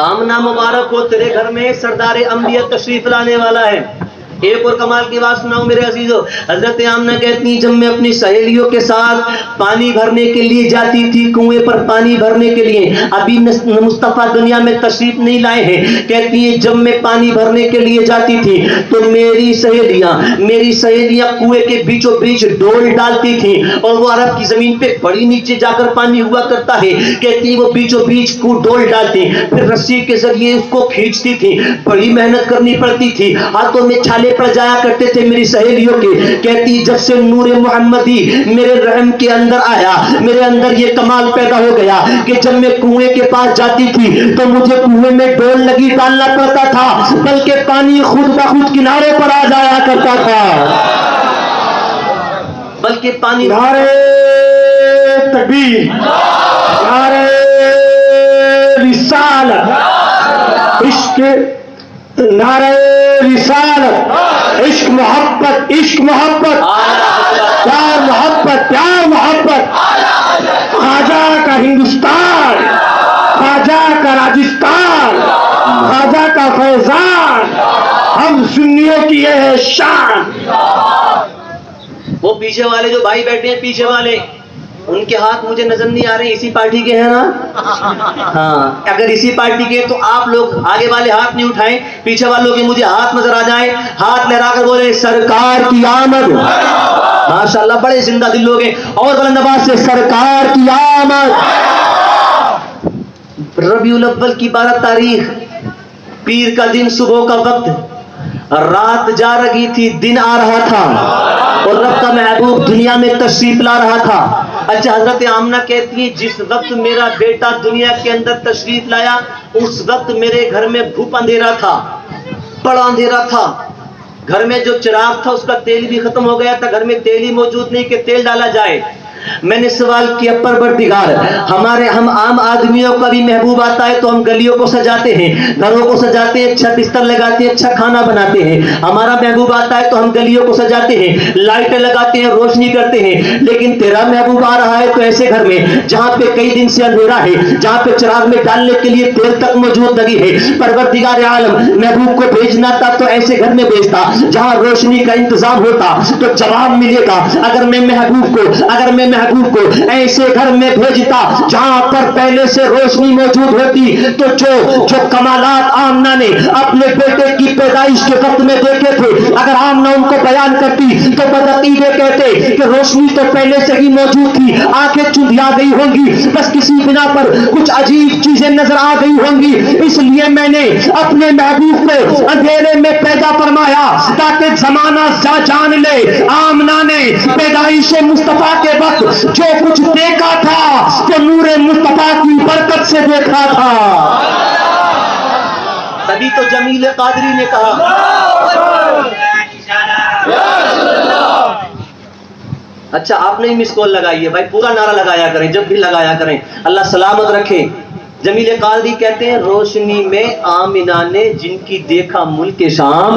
آمنہ مبارک ہو، تیرے گھر میں سردار انبیاء تشریف لانے والا ہے۔ ایک اور کمال کی بات سناؤں میرے عزیزو، حضرت آمنہ کہتی ہیں جب میں اپنی سہیلیوں کے ساتھ پانی بھرنے کے لیے جاتی تھی، کنویں پر پانی بھرنے کے لیے، ابھی مصطفیٰ دنیا میں تشریف نہیں لائے ہیں، کہتی ہیں جب میں پانی بھرنے کے لیے جاتی تھی تو میری سہیلیاں کنویں کے بیچوں بیچ ڈول ڈالتی تھیں، اور وہ عرب کی زمین پہ بڑی نیچے جا کر پانی ہوا کرتا ہے، کہتی وہ بیچوں بیچ کو ڈول ڈالتی، پھر رسی کے ذریعے اس کو کھینچتی تھی، بڑی محنت کرنی پڑتی تھی، ہاتھوں میں چھالے پڑ جایا کرتے تھے میری سہیلیوں کے۔ کہتی جب سے نور محمدی میرے رحم کے اندر آیا، میرے اندر یہ کمال پیدا ہو گیا کہ جب میں کنویں کے پاس جاتی تھی تو مجھے کنویں میں ڈول لگی ڈالنا پڑتا تھا، بلکہ پانی خود بخود کنارے پر آ جایا کرتا تھا، بلکہ پانی نعرہ تکبیر، نعرہ رسالت، عشق، نعرہ رسالت، عشق محبت، عشق محبت، پیار محبت، پیار محبت، خواجہ کا ہندوستان، خواجہ کا راجستان، خواجہ کا فیضان، ہم سنیوں کی یہ ہے شان۔ وہ پیچھے والے جو بھائی بیٹھے ہیں پیچھے والے، ان کے ہاتھ مجھے نظر نہیں آ رہے، اسی پارٹی کے ہیں نا؟ ہاں، اگر اسی پارٹی کے تو آپ لوگ آگے والے ہاتھ نہیں اٹھائیں، پیچھے والوں کے مجھے ہاتھ نظر آ جائیں، ہاتھ لہرا کر بولے سرکار کی آمد۔ ماشاءاللہ بڑے زندہ دل لوگ ہیں، اور بلند آواز سے سرکار کی آمد۔ ربیع الاول کی 12 تاریخ، پیر کا دن، صبح کا وقت، رات جا رہی تھی، دن آ رہا تھا، اور رب کا محبوب دنیا میں تشریف لا رہا تھا۔ اچھا، حضرت آمنہ کہتی ہے جس وقت میرا بیٹا دنیا کے اندر تشریف لایا اس وقت میرے گھر میں بھوپ اندھیرا تھا، بڑا اندھیرا تھا، گھر میں جو چراغ تھا اس کا تیل بھی ختم ہو گیا تھا، گھر میں تیل ہی موجود نہیں کہ تیل ڈالا جائے۔ میں نے سوال کیا پروردگار، ہم عام آدمیوں کا بھی محبوب آتا ہے تو ہم گلیوں کو سجاتے ہیں، گھروں کو سجاتے ہیں، اچھا بستر لگاتے ہیں، اچھا کھانا بناتے ہیں، ہمارا محبوب آتا ہے تو ہم گلیوں کو سجاتے ہیں، لائٹیں لگاتے ہیں، روشنی کرتے ہیں، لیکن تیرا محبوب آ رہا ہے تو ایسے گھر میں جہاں پہ کئی دن سے اندھیرا ہے، جہاں پہ چراغ میں ڈالنے کے لیے تیل تک موجود نہیں ہے، پروردگار عالم محبوب کو بھیجنا تھا تو ایسے گھر میں بھیجتا جہاں روشنی کا انتظام ہوتا تو جواب ملے گا۔ اگر میں محبوب کو ایسے گھر میں بھیجتا جہاں پر پہلے سے روشنی موجود ہوتی تو جو کمالات آمنہ نے اپنے بیٹے کی پیدائش کے وقت میں دیکھے تھے اگر آمنہ ان کو بیان کرتی تو بدعقیدے کہتے کہ روشنی تو پہلے سے ہی موجود تھی، آنکھیں چندھیا گئی ہوں گی، بس کسی بنا پر کچھ عجیب چیزیں نظر آ گئی ہوں گی، اس لیے میں نے اپنے محبوب کو اندھیرے میں پیدا فرمایا تاکہ زمانہ جان لے آمنہ نے پیدائش مصطفیٰ کے وقت جو کچھ دیکھا تھا تو نور مصطفیٰ کی برکت سے دیکھا تھا۔ تبھی تو جمیل قادری نے کہا اچھا آپ نے مس کال لگائی ہے بھائی، پورا نعرہ لگایا کریں، جب بھی لگایا کریں، اللہ سلامت رکھے۔ جمیل قادری کہتے ہیں روشنی میں آمنہ نے جن کی دیکھا ملک شام،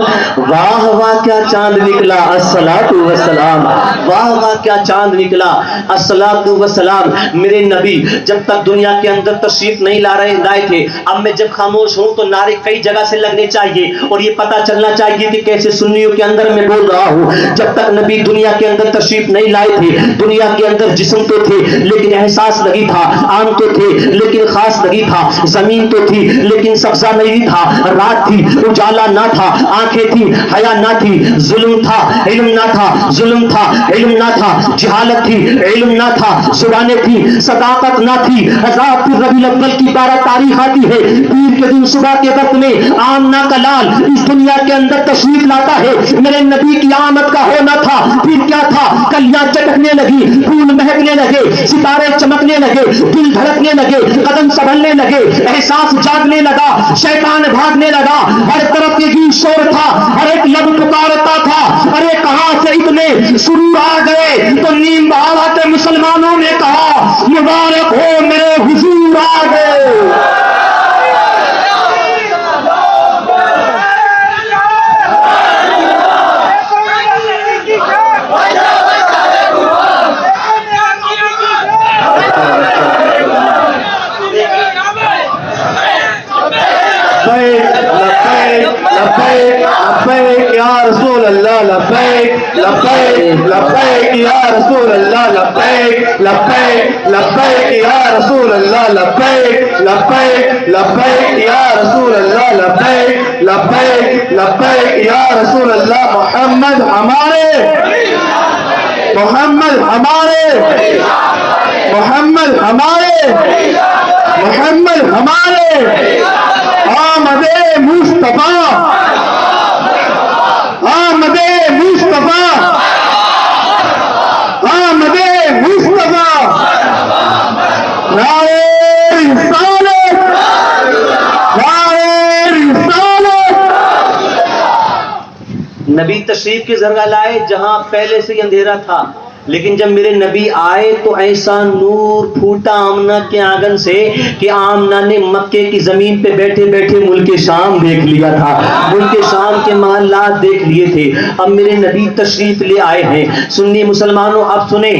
واہ واہ کیا چاند نکلا الصلاۃ والسلام، واہ واہ کیا چاند نکلا الصلاۃ والسلام۔ میرے نبی جب تک دنیا کے اندر تشریف نہیں لائے تھے، اب میں جب خاموش ہوں تو نعرے کئی جگہ سے لگنے چاہیے اور یہ پتہ چلنا چاہیے کہ کیسے سنیوں کے اندر میں بول رہا ہوں۔ جب تک نبی دنیا کے اندر تشریف نہیں لائے تھے، دنیا کے اندر جسم تو تھے لیکن احساس نہیں تھا، آم تو تھے لیکن خاص نہیں تھا، زمین تو تھی لیکن سبزہ نہیں تھا، رات تھی اجالا نہ تھا، آنکھیں تھی حیا نہ تھی، ظلم تھا علم نہ تھا، ظلم تھا علم نہ تھا، جہالت تھی علم نہ تھا، زبانیں تھی صداقت نہ تھی۔ حضرات ربیع الاول کی 12 تاریخ آتی ہے، پیر کے دن صبح کے وقت میں آمنہ کا لال اس دنیا کے اندر تشریف لاتا ہے، میرے نبی کی آمد کا ہونا تھا، پھر کیا تھا، کلیاں چٹکنے لگی، پھول مہکنے لگے، ستارے چمکنے لگے، دل دھڑکنے لگے، قدم سنبھلنے لگے، احساس جاگنے لگا، شیطان بھاگنے لگا، ہر طرف یہ شور تھا، ہر ایک لب پکارتا تھا، ارے کہاں سے اتنے سرور آ گئے، تو نیم بہارا کے مسلمانوں نے کہا مبارک ہو میرے حضور آ گئے۔ لبیک لبیک یا رسول اللہ لبیک لبیک لبیک یا رسول اللہ لبیک لبیک لبیک یا رسول اللہ لبیک لبیک لبیک یا رسول اللہ لبیک لبیک لبیک یا رسول اللہ محمد ہمارے محمد ہمارے محمد ہمارے محمد ہمارے آمد مصطفیٰ آمد مصطفیٰ آمد مصطفیٰ نعرہ رسالت نعرہ رسالت. نبی تشریف کی ذرہ لائے جہاں پہلے سے ہی اندھیرا تھا، لیکن جب میرے نبی آئے تو ایسا نور پھوٹا آمنہ کے آنگن سے کہ آمنہ نے مکے کی زمین پہ بیٹھے بیٹھے ملک شام دیکھ لیا تھا، ملک شام کے محلات دیکھ لیے تھے. اب میرے نبی تشریف لے آئے ہیں. سنی مسلمانوں اب سنیں،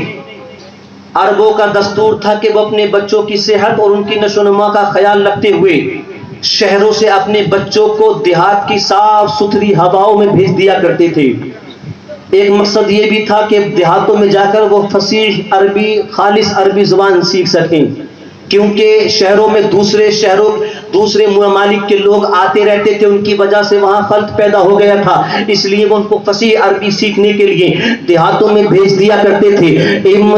عربوں کا دستور تھا کہ وہ اپنے بچوں کی صحت اور ان کی نشو و نما کا خیال رکھتے ہوئے شہروں سے اپنے بچوں کو دیہات کی صاف ستھری ہواؤں میں بھیج دیا کرتے تھے. ایک مقصد یہ بھی تھا کہ دیہاتوں میں جا کر وہ فصیح عربی خالص عربی زبان سیکھ سکیں، کیونکہ شہروں میں دوسرے ممالک کے لوگ آتے رہتے تھے، ان کی وجہ سے وہاں خلط پیدا ہو گیا تھا، اس لیے وہ ان کو فصیح عربی سیکھنے کے لیے دیہاتوں میں بھیج دیا کرتے تھے.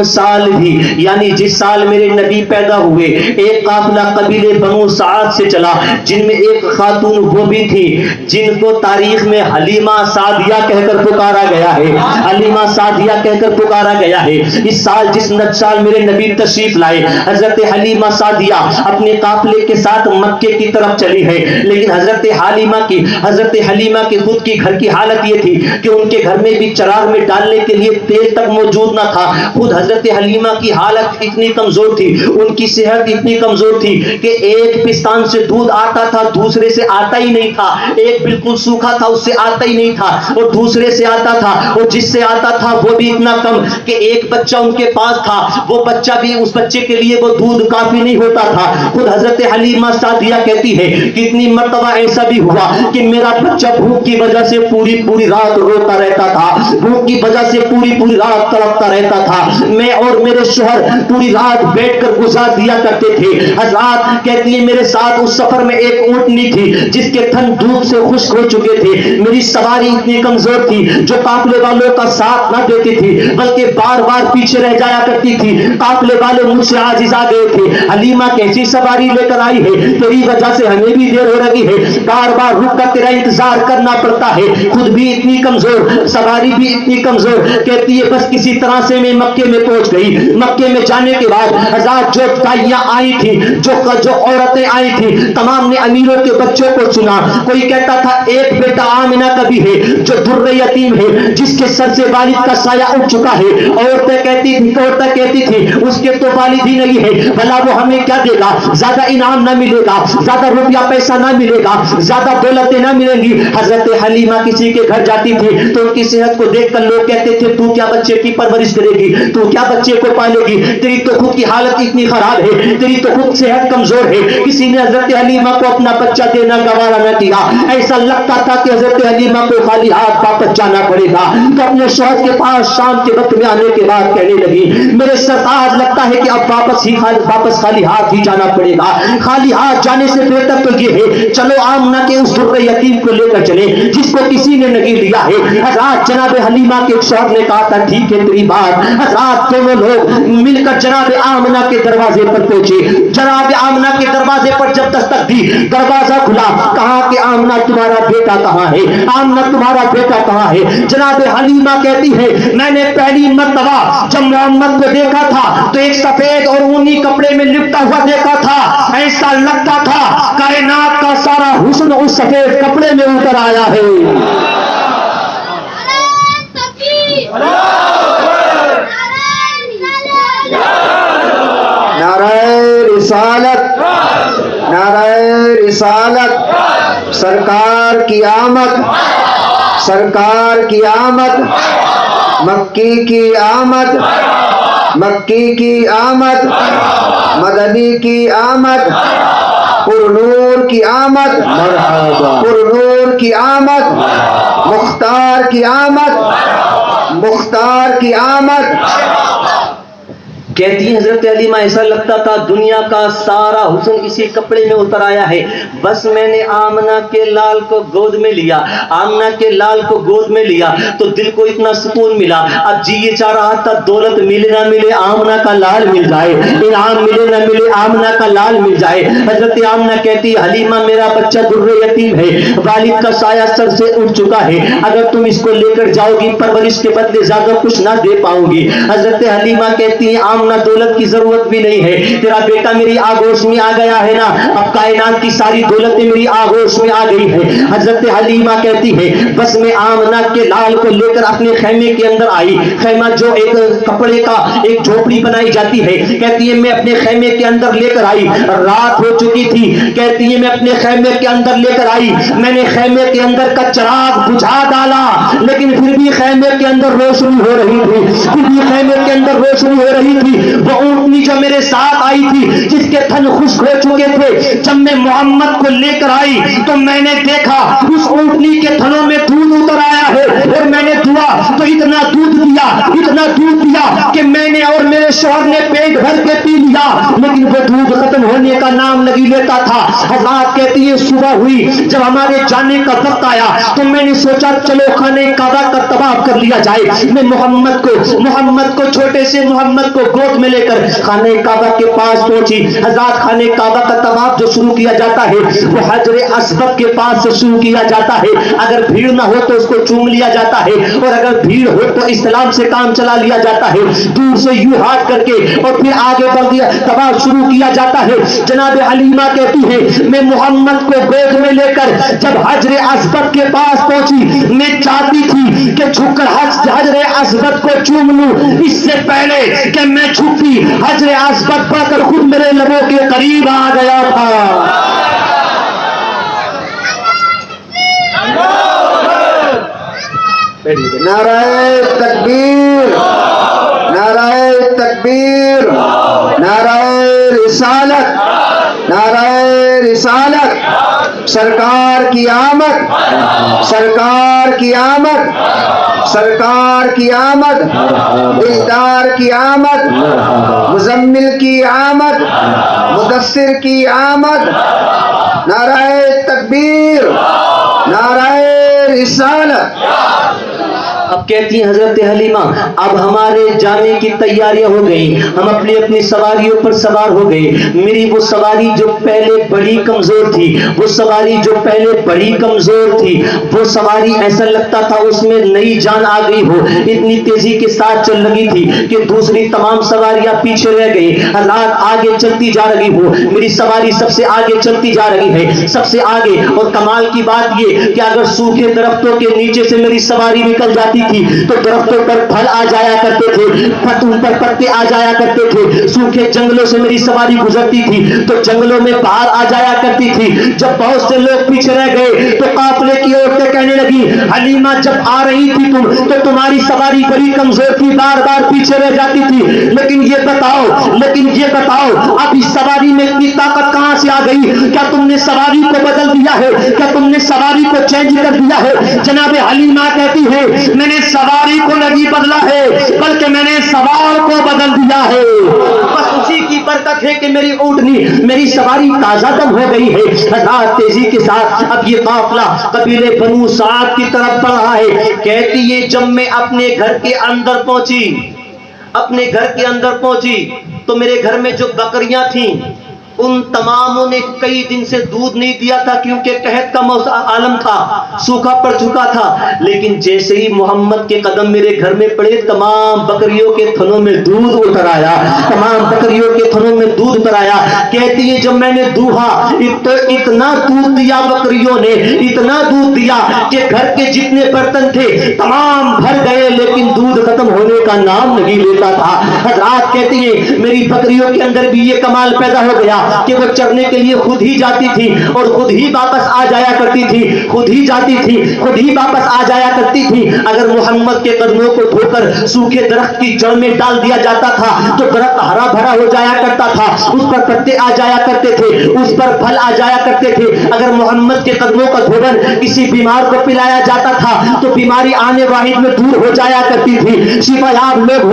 سال بھی یعنی جس سال میرے نبی پیدا ہوئے ایک قافلہ قبیلے بنو سعد سے چلا، جن میں ایک خاتون وہ بھی تھی جن کو تاریخ میں حلیمہ سعدیہ کہہ کر پکارا گیا ہے، حلیمہ سعدیہ کہہ کر پکارا گیا ہے. اس سال جس سال میرے نبی تشریف لائے حضرت حلیمہ سعدیہ اپنے قافلے کے ساتھ مکے کی طرف چلی ہے، لیکن حضرت حلیمہ کی خود کی گھر کی حالت یہ تھی کہ ان کے گھر میں بھی چراغ میں ڈالنے کے لیے تیل تک موجود نہ تھا. خود حضرت حلیمہ کی حالت اتنی کمزور تھی، ان کی صحت اتنی کمزور تھی کہ ایک پستان سے دودھ آتا تھا، دوسرے سے آتا ہی نہیں تھا. ایک بالکل سوکھا تھا، اس سے آتا ہی نہیں تھا، اور دوسرے سے آتا تھا، اور جس سے آتا تھا وہ بھی اتنا کم کہ ایک بچہ ان کے پاس تھا، وہ بچہ بھی اس بچے کے لیے وہ دودھ کافی نہیں ہوتا تھا. خود حضرت حلیمہ سعدیہ کہتی ہے کہ اتنی مرتبہ ایسا بھی ہوا کہ میرا بچہ بھوک کی وجہ سے پوری رات روتا رہتا تھا، بھوک کی وجہ سے پوری رات تڑپتا رہتا تھا. میں اور میرے شوہر پوری رات بیٹھ کر گزار دیا کرتے تھے. حضرات کہتی ہے میرے ساتھ اس سفر میں ایک اونٹنی تھی جس کے تھن دھوپ سے خشک ہو چکے تھے. میری سواری اتنی کمزور تھی جو قافلے والوں کا ساتھ نہ دیتی تھی، بلکہ بار بار پیچھے رہ جایا کرتی تھی. قافلے والے مجھ سے عاجز آ گئے تھے. حلیمہ کیسی سواری لے کر آئی ہے، تیری وجہ سے ہمیں بھی دیر ہو رہی ہے، بار بار رک کر تیرا انتظار کرنا پڑتا ہے. خود بھی اتنی کمزور، سواری بھی اتنی کمزور. کہتی ہے بس کسی طرح سے میں مکے میں پہنچ گئی. مکے میں جانے کے بعد حضرات جو دائیاں آئی تھی، جو عورتیں آئی تھی، تمام نے امیروں کے بچوں کو چنا. کوئی کہتا تھا ایک بیٹا آمنہ کا بھی ہے جو در یتیم ہے، جس کے سر سے والد کا سایہ اٹھ چکا ہے. عورتیں کہتی تھی اس کے تو والد ہی نہیں ہے، بھلا وہ ہمیں کیا دے گا، زیادہ انعام نہ ملے گا، زیادہ روپیہ پیسہ نہ ملے گا، زیادہ دولتیں نہ ملیں گی. حضرت حلیمہ کسی کے گھر جاتی تھی تو ان کی صحت کو دیکھ کر لوگ کہتے تھے تو کیا بچے کی پرورش کرے گی، تو کیا بچے کو پالے گی، تیری تو خود کی حالت اتنی خراب ہے، تیری تو خود صحت کمزور ہے. کسی نے حضرت حلیمہ کو اپنا بچہ دینا گوارا نہ کیا. ایسا لگتا تھا کہ حضرت حلیمہ کو خالی ہاتھ واپس جانا پڑے گا. تو اپنے شوہر کے پاس شام کے وقت میں آنے کے بعد کہنے لگی میرے سرتاج لگتا ہے کہ اب واپس خالی ہاتھ ہی جانا پڑے گا. خالی ہاتھ جانے سے بہتر تو یہ ہے چلو آمنہ کے اس در یتیم کو لے کر چلے جس کو کسی نے نہیں لیا ہے. حضرات جناب حلیمہ کے شوہر نے کہا تھا ٹھیک ہے تیری بات. حضرات دونوں لوگ مل کر جناب آمنہ کے دروازے پر پہنچے. جناب آمنہ کے دروازے پر جب دستک دی دروازہ کھلا. کہا کہ آمنہ تمہارا بیٹا کہاں ہے، آمنہ تمہارا بیٹا کہاں ہے. جناب حلیمہ کہتی ہے میں نے پہلی مرتبہ جب محمد کو دیکھا تھا تو ایک سفید اور اونی کپڑے میں لپٹا ہوا دیکھا تھا. ایسا لگتا تھا کائنات کا سارا حسن اس سفید کپڑے میں اتر آیا ہے. نعرہ رسالت، نعرہ رسالت. سرکار کی آمد، سرکار کی آمد، مکی کی آمد، مکی کی آمد، مدنی کی آمد، پرنور کی آمد، مرحبا پرنور کی آمد، مختار کی آمد، مختار کی آمد۔ کہتی ہیں حضرت حلیمہ ایسا لگتا تھا دنیا کا سارا حسن اسی کپڑے میں اتر آیا ہے، بس میں نے آمنہ کے لال کو گود میں لیا، آمنہ کے لال کو گود میں لیا تو دل کو اتنا سکون ملا، اب جی یہ چاہ رہا تھا دولت ملے نہ ملے آمنہ کا لال مل جائے، انعام ملے نہ ملے آمنہ کا لال مل جائے۔ حضرت آمنہ کہتی حلیمہ میرا بچہ در یتیم ہے، والد کا سایہ سر سے اٹھ چکا ہے، اگر تم اس کو لے کر جاؤ گی پرورش کے بدلے زیادہ کچھ نہ دے پاؤں گی۔ حضرت حلیمہ کہتی ہیں نہ دولت کی ضرورت بھی نہیں ہے، تیرا بیٹا میری آغوش میں آ گیا ہے نا، اب کائنات کی ساری دولتیں میری آغوش میں آ گئی ہے۔ حضرت حلیمہ کہتی ہے بس میں آمنہ کے لال کو لے کر اپنے خیمے کے اندر آئی، خیمہ جو ایک کپڑے کا ایک جھوپڑی بنائی جاتی ہے، کہتی ہے میں اپنے خیمے کے اندر لے کر آئی، رات ہو چکی تھی، کہتی ہے میں اپنے خیمے کے اندر لے کر آئی، میں نے خیمے کے اندر کا چراغ بجھا ڈالا لیکن پھر بھی خیمے کے اندر روشنی ہو رہی تھی، پھر بھی خیمے کے اندر روشنی ہو رہی تھی۔ وہ اونٹنی جو میرے ساتھ آئی تھی جس کے تھن خشک ہو چکے تھے، جب میں محمد کو لے کر آئی تو میں نے دیکھا اس اونٹنی کے تھنوں میں دودھ اتر آیا ہے، اور میں نے دعا تو اتنا دودھ دیا، اتنا دودھ دیا کہ میں نے اور میرے شوہر نے پیٹ بھر کے پی لیا، لیکن وہ دودھ ختم ہونے کا نام نہیں لیتا تھا۔ حضرات کہتی ہے صبح ہوئی، جب ہمارے جانے کا وقت آیا تو میں نے سوچا چلو خانہ کعبہ کا طواف کر لیا جائے۔ میں محمد کو چھوٹے سے محمد کو گود میں لے کر خانہ کعبہ کے پاس پہنچی۔ حضرات خانہ کعبہ کا طواف جو شروع کیا جاتا ہے وہ حجر اسود کے پاس سے شروع کیا جاتا ہے، اگر بھیڑ نہ ہو تو اس کو چوم لیا جاتا ہے، اور اگر بھیڑ ہو تو استلام سے کام چلا لیا جاتا ہے، دور سے یوں ہاتھ کر کے اور پھر آگے بڑھ دیا طواف شروع کیا جاتا ہے۔ جناب حلیمہ کہتی ہے میں محمد کو گود میں لے کر جب حجر اسود کے پاس پہنچی، میں چاہتی تھی کہ جھک کر حجر اسود کو چوم لوں، اس سے پہلے کہ میں چھپی حجر اسود پڑھ کر خود میرے لبوں کے قریب آ گیا تھا۔ نعرہ تکبیر، نعرہ تکبیر، نعرہ رسالت، نعرہ رسالت، سرکار کی آمد، سرکار کی آمد، سرکار کی آمد، دلدار کی آمد، مزمل کی آمد، مدثر کی آمد، نعرہ تکبیر، نعرہ رسالت۔ اب کہتی ہیں حضرت حلیمہ اب ہمارے جانے کی تیاریاں ہو گئی، ہم اپنی اپنی سواریوں پر سوار ہو گئے، میری وہ سواری جو پہلے بڑی کمزور تھی، وہ سواری جو پہلے بڑی کمزور تھی، وہ سواری ایسا لگتا تھا اس میں نئی جان آ گئی ہو، اتنی تیزی کے ساتھ چل رہی تھی کہ دوسری تمام سواریاں پیچھے رہ گئی، حضرات آگے چلتی جا رہی ہو، میری سواری سب سے آگے چلتی جا رہی ہے، سب سے آگے۔ اور کمال کی بات یہ کہ اگر سوکھے درختوں کے نیچے سے میری سواری نکل جاتی تھی تو درختوں پر پھل آ جایا کرتے تھے، ان پر پتے آ جایا کرتے تھے، سوکھے جنگلوں سے میری سواری گزرتی تھی تو جنگلوں میں بہار آ جایا کرتی تھی۔ جب بہت سے لوگ پیچھے رہ گئے تو قافلے کی عورتیں کہنے لگی حلیمہ جب آ رہی تھی تم تو تمہاری سواری بڑی کمزور تھی، بار بار پیچھے رہ جاتی تھی، لیکن یہ بتاؤ اب اس سواری میں اتنی طاقت کہاں سے آ گئی؟ کیا تم نے سواری کو بدل دیا ہے؟ کیا تم نے سواری کو چینج کر دیا ہے؟ جناب حلیمہ کہتی ہے میں نے سواری کو نہیں بدلا ہے بلکہ میں نے سوار کو بدل دیا ہے، بس اسی کی برکت ہے کہ میری اونٹنی میری سواری تازہ دم ہو گئی ہے۔ حضرات تیزی کے ساتھ اب یہ قافلہ قبیلے بنو سعد کی طرف بڑھ رہا ہے۔ کہتی ہے جب میں اپنے گھر کے اندر پہنچی تو میرے گھر میں جو بکریاں تھیں ان تماموں نے کئی دن سے دودھ نہیں دیا تھا کیونکہ قحط کا عالم تھا، سوکھا پڑ چکا تھا، لیکن جیسے ہی محمد کے قدم میرے گھر میں پڑے تمام بکریوں کے تھنوں میں دودھ اتر آیا، تمام بکریوں کے تھنوں میں دودھ اتر آیا۔ کہتی ہے جب میں نے دوہا اتنا دودھ دیا بکریوں نے، اتنا دودھ دیا کہ گھر کے جتنے برتن تھے تمام بھر گئے، لیکن دودھ ختم ہونے کا نام نہیں لیتا تھا۔ حضرات کہتی ہیں میری بکریوں کے اندر بھی یہ کمال پیدا ہو گیا کہ وہ چرنے کے لیے خود ہی جاتی تھی اور خود ہی واپس آ جایا کرتی تھی، خود ہی جاتی تھی، خود ہی واپس آ جایا کرتی تھی۔ اگر محمد کے قدموں کو دھو کر سوکھے درخت کی جڑ میں ڈال دیا جاتا تھا تو درخت ہرا بھرا ہو جایا کرتا تھا، اس پر پتے آ جایا کرتے تھے، اس پر پھل آ جایا کرتے تھے۔ اگر محمد کے قدموں کا دھوبن کسی بیمار کو پلایا جاتا تھا تو بیماری آنے واحد میں دور ہو جایا کرتی تھی، شفا یاب لوگ ہو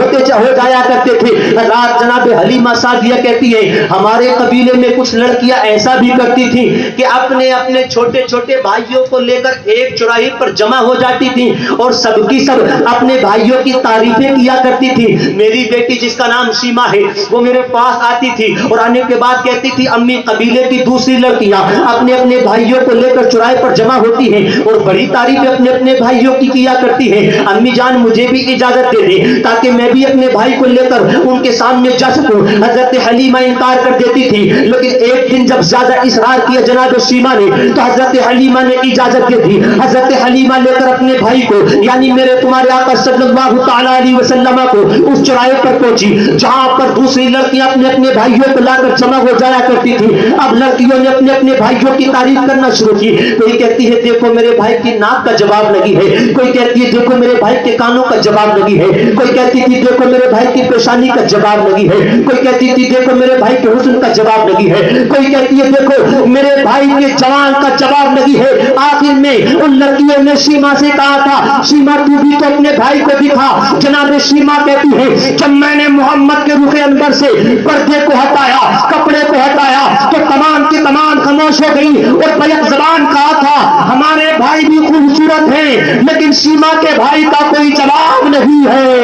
جایا کرتے تھے۔ حضرات جناب حلیمہ سعدیہ کہتی ہے ہمارے قبیلے میں کچھ لڑکیاں ایسا بھی کرتی تھیں کہ اپنے چھوٹے چھوٹے بھائیوں کو لے کر ایک چوراہے پر جمع ہو جاتی تھیں اور سب کی سب اپنے بھائیوں کی تعریفیں کیا کرتی تھی۔ میری بیٹی جس کا نام شیما ہے وہ میرے پاس آتی تھی اور آنے کے بعد کہتی تھی امی قبیلے کی دوسری لڑکیاں اپنے بھائیوں کو لے کر چوراہے پر جمع ہوتی ہیں اور بڑی تعریفیں اپنے بھائیوں کی کیا کرتی ہیں، امی جان مجھے بھی اجازت دے دیں تاکہ میں بھی اپنے بھائی کو لے کر ان کے سامنے جا سکوں۔ حضرت حلیمہ انکار کر دیتی تھی، لیکن ایک دن جب زیادہ اصرار کیا جناب شیما نے تو حضرت حلیمہ نے اجازت دے دی۔ حضرت حلیمہ لے کر اپنے بھائی کو یعنی میرے تمہارے آقا صلی اللہ تعالیٰ علیہ وسلم کو اس چوراہے پر پہنچی جہاں پر دوسری لڑکیاں اپنے بھائیوں کو لا کر جمع ہو جایا کرتی تھی۔ اب لڑکیوں نے اپنے بھائیوں کی تعریف کرنا شروع کی، کوئی کہتی ہے دیکھو میرے بھائی کی ناک کا جواب لگی ہے، کوئی کہتی ہے دیکھو میرے بھائی کے کانوں کا جواب لگی ہے، کوئی کہتی تھی دیکھو میرے بھائی کی پیشانی کا جواب لگی ہے، کوئی کہتی تھی دیکھو میرے بھائی کے حسن کا جواب لگی ہے، کوئی کہتی ہے دیکھو میرے بھائی کے جوان کا جواب لگی ہے۔ آخر میں ان لڑکیوں نے شیما سے کہا تھا شیما تو بھی تو اپنے بھائی کو دکھا۔ جناب شیما کہتی ہے جب میں نے محمد کے رخ انور سے پردے کو ہٹایا، کپڑے کو ہٹایا تو تمام کی تمام خاموش ہو گئی اور بیک زبان کہا تھا ہمارے بھائی بھی خوبصورت ہیں لیکن شیما کے بھائی کا کوئی جواب نہیں ہے۔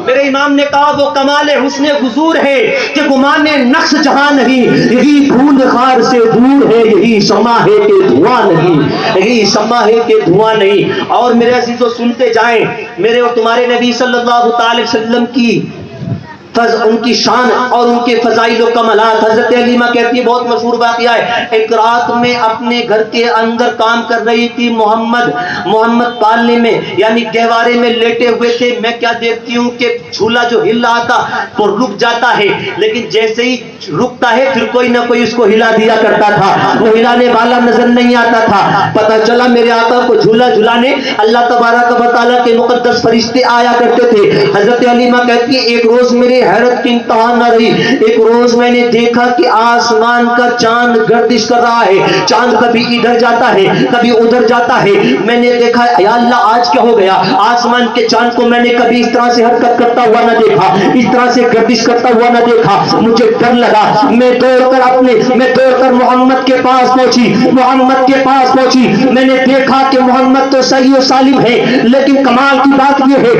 میرے امام نے کہا وہ کمال حسن حضور ہے کہ گمان نقش جہاں نہیں، یہی پھول خار سے دور ہے، یہی شمع ہے کہ دھواں نہیں، یہی شمع ہے کہ دھواں نہیں۔ اور میرے عزیزو سنتے جائیں میرے اور تمہارے نبی صلی اللہ تعالی وسلم کی ان کی شان اور ان کے فضائل و کمالات۔ حضرت حلیمہ کہتی ہے بہت مشہور واقعہ ہے، ایک رات میں اپنے گھر کے اندر کام کر رہی تھی، محمد پالنے میں یعنی گہوارے میں لیٹے ہوئے تھے۔ میں کیا دیکھتی ہوں کہ جھولا جو ہل رہا تھا وہ رک جاتا ہے، لیکن جیسے ہی رکتا ہے پھر کوئی نہ کوئی اس کو ہلا دیا کرتا تھا، وہ ہلانے والا نظر نہیں آتا تھا۔ پتہ چلا میرے آقا کو جھولا جھلانے اللہ تبارک و تعالیٰ کے مقدس فرشتے آیا کرتے تھے۔ حضرت حلیمہ کہتی ہے ایک روز میرے حیرت کی انتہا نہ رہی، ایک روز میں نے دیکھا کہ آسمان کا چاند گردش کر رہا ہے، چاند کبھی ادھر جاتا ہے کبھی ادھر جاتا ہے۔ میں نے دیکھا یا اللہ آج کیا ہو گیا، آسمان کے چاند کو میں نے کبھی اس طرح سے حرکت کرتا ہوا نہ دیکھا، اس طرح سے گردش کرتا ہوا نہ دیکھا۔ مجھے ڈر لگا، میں دوڑ کر محمد کے پاس پہنچی، میں نے دیکھا کہ محمد تو صحیح و سالم ہے، لیکن کمال کی بات یہ ہے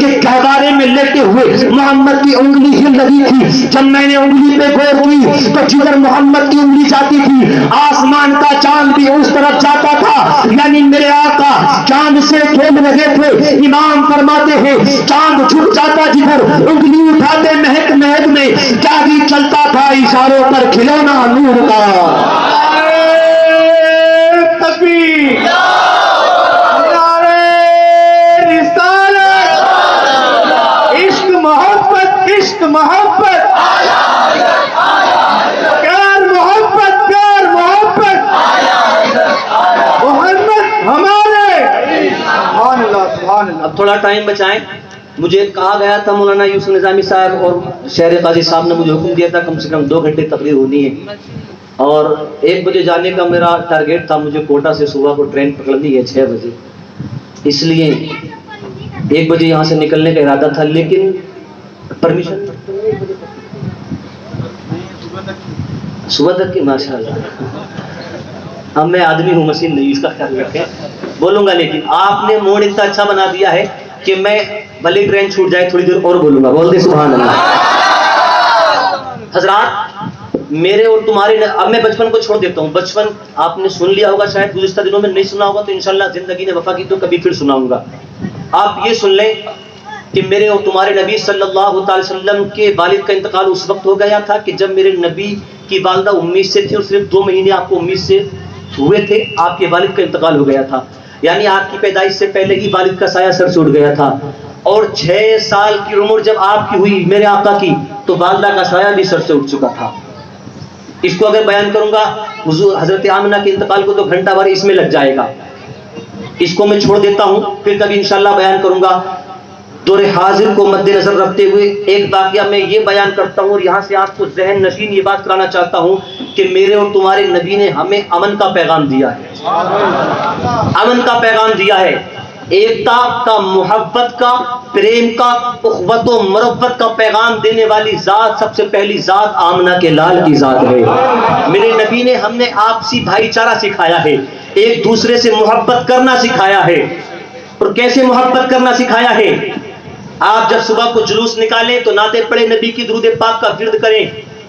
کہ گہوارے میں لیٹے ہوئے محمد کی انگلی ہل رہی تھی۔ جب میں نے انگلی پہ غور کی تو جدھر محمد کی انگلی جاتی تھی آسمان کا چاند بھی اس طرف جاتا تھا، یعنی میرے آقا چاند سے کھیل رہے تھے۔ امام فرماتے ہیں چاند جھک جاتا جدھر، انگلی اٹھاتے مہک میں جاگی چلتا تھا اشاروں پر کھلونا نور کا۔ تکبیر، عشق محبت، پیار محبت محمد ہمارے۔ سبحان اللہ سبحان اللہ۔ اب تھوڑا ٹائم بچائیں، مجھے کہا گیا تھا مولانا یوسف نظامی صاحب اور شہر قاضی صاحب نے مجھے حکم دیا تھا کم سے کم 2 گھنٹے تقریر ہونی ہے اور 1 بجے جانے کا میرا ٹارگیٹ تھا، مجھے کوٹا سے صبح کو ٹرین پکڑنی ہے 6 بجے، اس لیے 1 بجے یہاں سے نکلنے کا ارادہ تھا، لیکن پرمیشن صبح تک کی ماشاء اللہ۔ اب میں آدمی ہوں مشین نہیں، اس کا خیال رکھیں، بولوں گا لیکن آپ نے موڈ اتنا اچھا بنا دیا ہے کہ میں بھلے ٹرین چھوٹ جائے تھوڑی دیر اور بولوں گا، بول دے سبحان اللہ۔ حضرات میرے اور تمہارے، اب میں بچپن کو چھوڑ دیتا ہوں، بچپن آپ نے سن لیا ہوگا شاید گزشتہ دنوں میں، نہیں سنا ہوگا تو انشاءاللہ زندگی نے وفا کی تو کبھی پھر سناؤں گا۔ آپ یہ سن لیں کہ میرے اور تمہارے نبی صلی اللہ تعالی وسلم کے والد کا انتقال اس وقت ہو گیا تھا کہ جب میرے نبی کی والدہ امید سے تھی اور صرف 2 مہینے آپ کو امید سے ہوئے تھے، آپ کے والد کا انتقال ہو گیا تھا، یعنی آپ کی پیدائش سے پہلے ہی والد کا سایہ سر سے اٹھ گیا تھا۔ اور 6 سال کی عمر جب آپ کی ہوئی میرے آقا کی تو والدہ کا سایہ بھی سر سے اٹھ چکا تھا. اس کو اگر بیان کروں گا حضور حضرت آمنہ کے انتقال کو تو گھنٹہ بھر اس میں لگ جائے گا. اس کو میں چھوڑ دیتا ہوں, پھر کبھی انشاءاللہ بیان کروں گا. دور حاضر کو مد نظر رکھتے ہوئے ایک واقعہ میں یہ بیان کرتا ہوں اور یہاں سے آپ کو ذہن نشین یہ بات کرانا چاہتا ہوں کہ میرے اور تمہارے نبی نے ہمیں امن کا پیغام دیا ہے. امن کا پیغام دیا ہے, ایکتا کا, محبت کا, پریم کا, اخوت و مربت کا پیغام دینے والی ذات سب سے پہلی ذات آمنہ کے لال کی ذات ہے. میرے نبی نے ہم نے آپسی بھائی چارہ سکھایا ہے, ایک دوسرے سے محبت کرنا سکھایا ہے. اور کیسے محبت کرنا سکھایا ہے؟ آپ جب صبح کو جلوس نکالیں تو نعتیں پڑھیں, نبی کی درود پاک کا ورد کریں,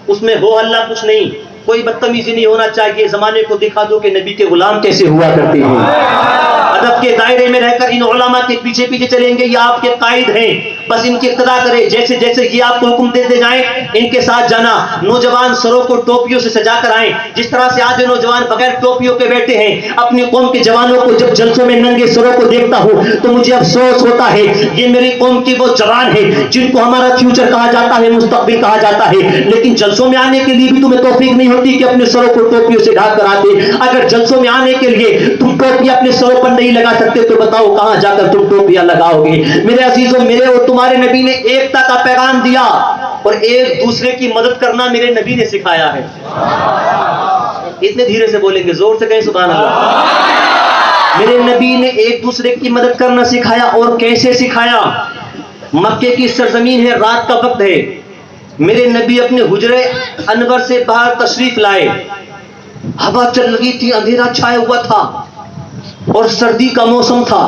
اس میں ہو ہلہ کچھ نہیں, کوئی بدتمیزی نہیں ہونا چاہیے. زمانے کو دکھا دو کہ نبی کے غلام کیسے ہوا کرتے ہیں. ادب کے دائرے میں رہ کر ان علماء کے پیچھے پیچھے چلیں گے, یہ آپ کے قائد ہیں, بس ان کی اقتدا کریں. جیسے جیسے یہ آپ کو حکم دیتے جائیں ان کے ساتھ جانا. نوجوان سروں کو ٹوپیوں سے سجا کر آئیں, جس طرح سے آج نوجوان بغیر ٹوپیوں کے بیٹھے ہیں. اپنی قوم کے جوانوں کو جب جلسوں میں ننگے سروں کو دیکھتا ہوں تو مجھے افسوس ہوتا ہے, یہ میری قوم کی وہ جوان ہے جن کو ہمارا فیوچر کہا جاتا ہے, مستقبل کہا جاتا ہے, لیکن جلسوں میں آنے کے لیے بھی تمہیں توفیق نہیں ہوتی کہ اپنے سروں کو ٹوپیوں سے ڈھانپ کر آتے. اگر جلسوں میں آنے کے لیے تم ٹوپی اپنے سروں پر نہیں لگا سکتے تو بتاؤ کہاں جا کر تم ٹوپیاں لگاؤ گے؟ میرے عزیزوں, میرے اور تمہارے نبی نے ایکتا کا پیغام دیا اور ایک دوسرے کی مدد کرنا میرے نبی نے سکھایا ہے. اتنے دھیرے سے بولیں گے, زور سے کہیں سبحان اللہ. میرے نبی نے ایک دوسرے کی مدد کرنا سکھایا. اور کیسے سکھایا؟ مکے کی سرزمین ہے, رات کا وقت ہے, میرے نبی اپنے حجرے انور سے باہر تشریف لائے. ہوا چل رہی تھی, اندھیرا چھایا ہوا تھا اور سردی کا موسم تھا.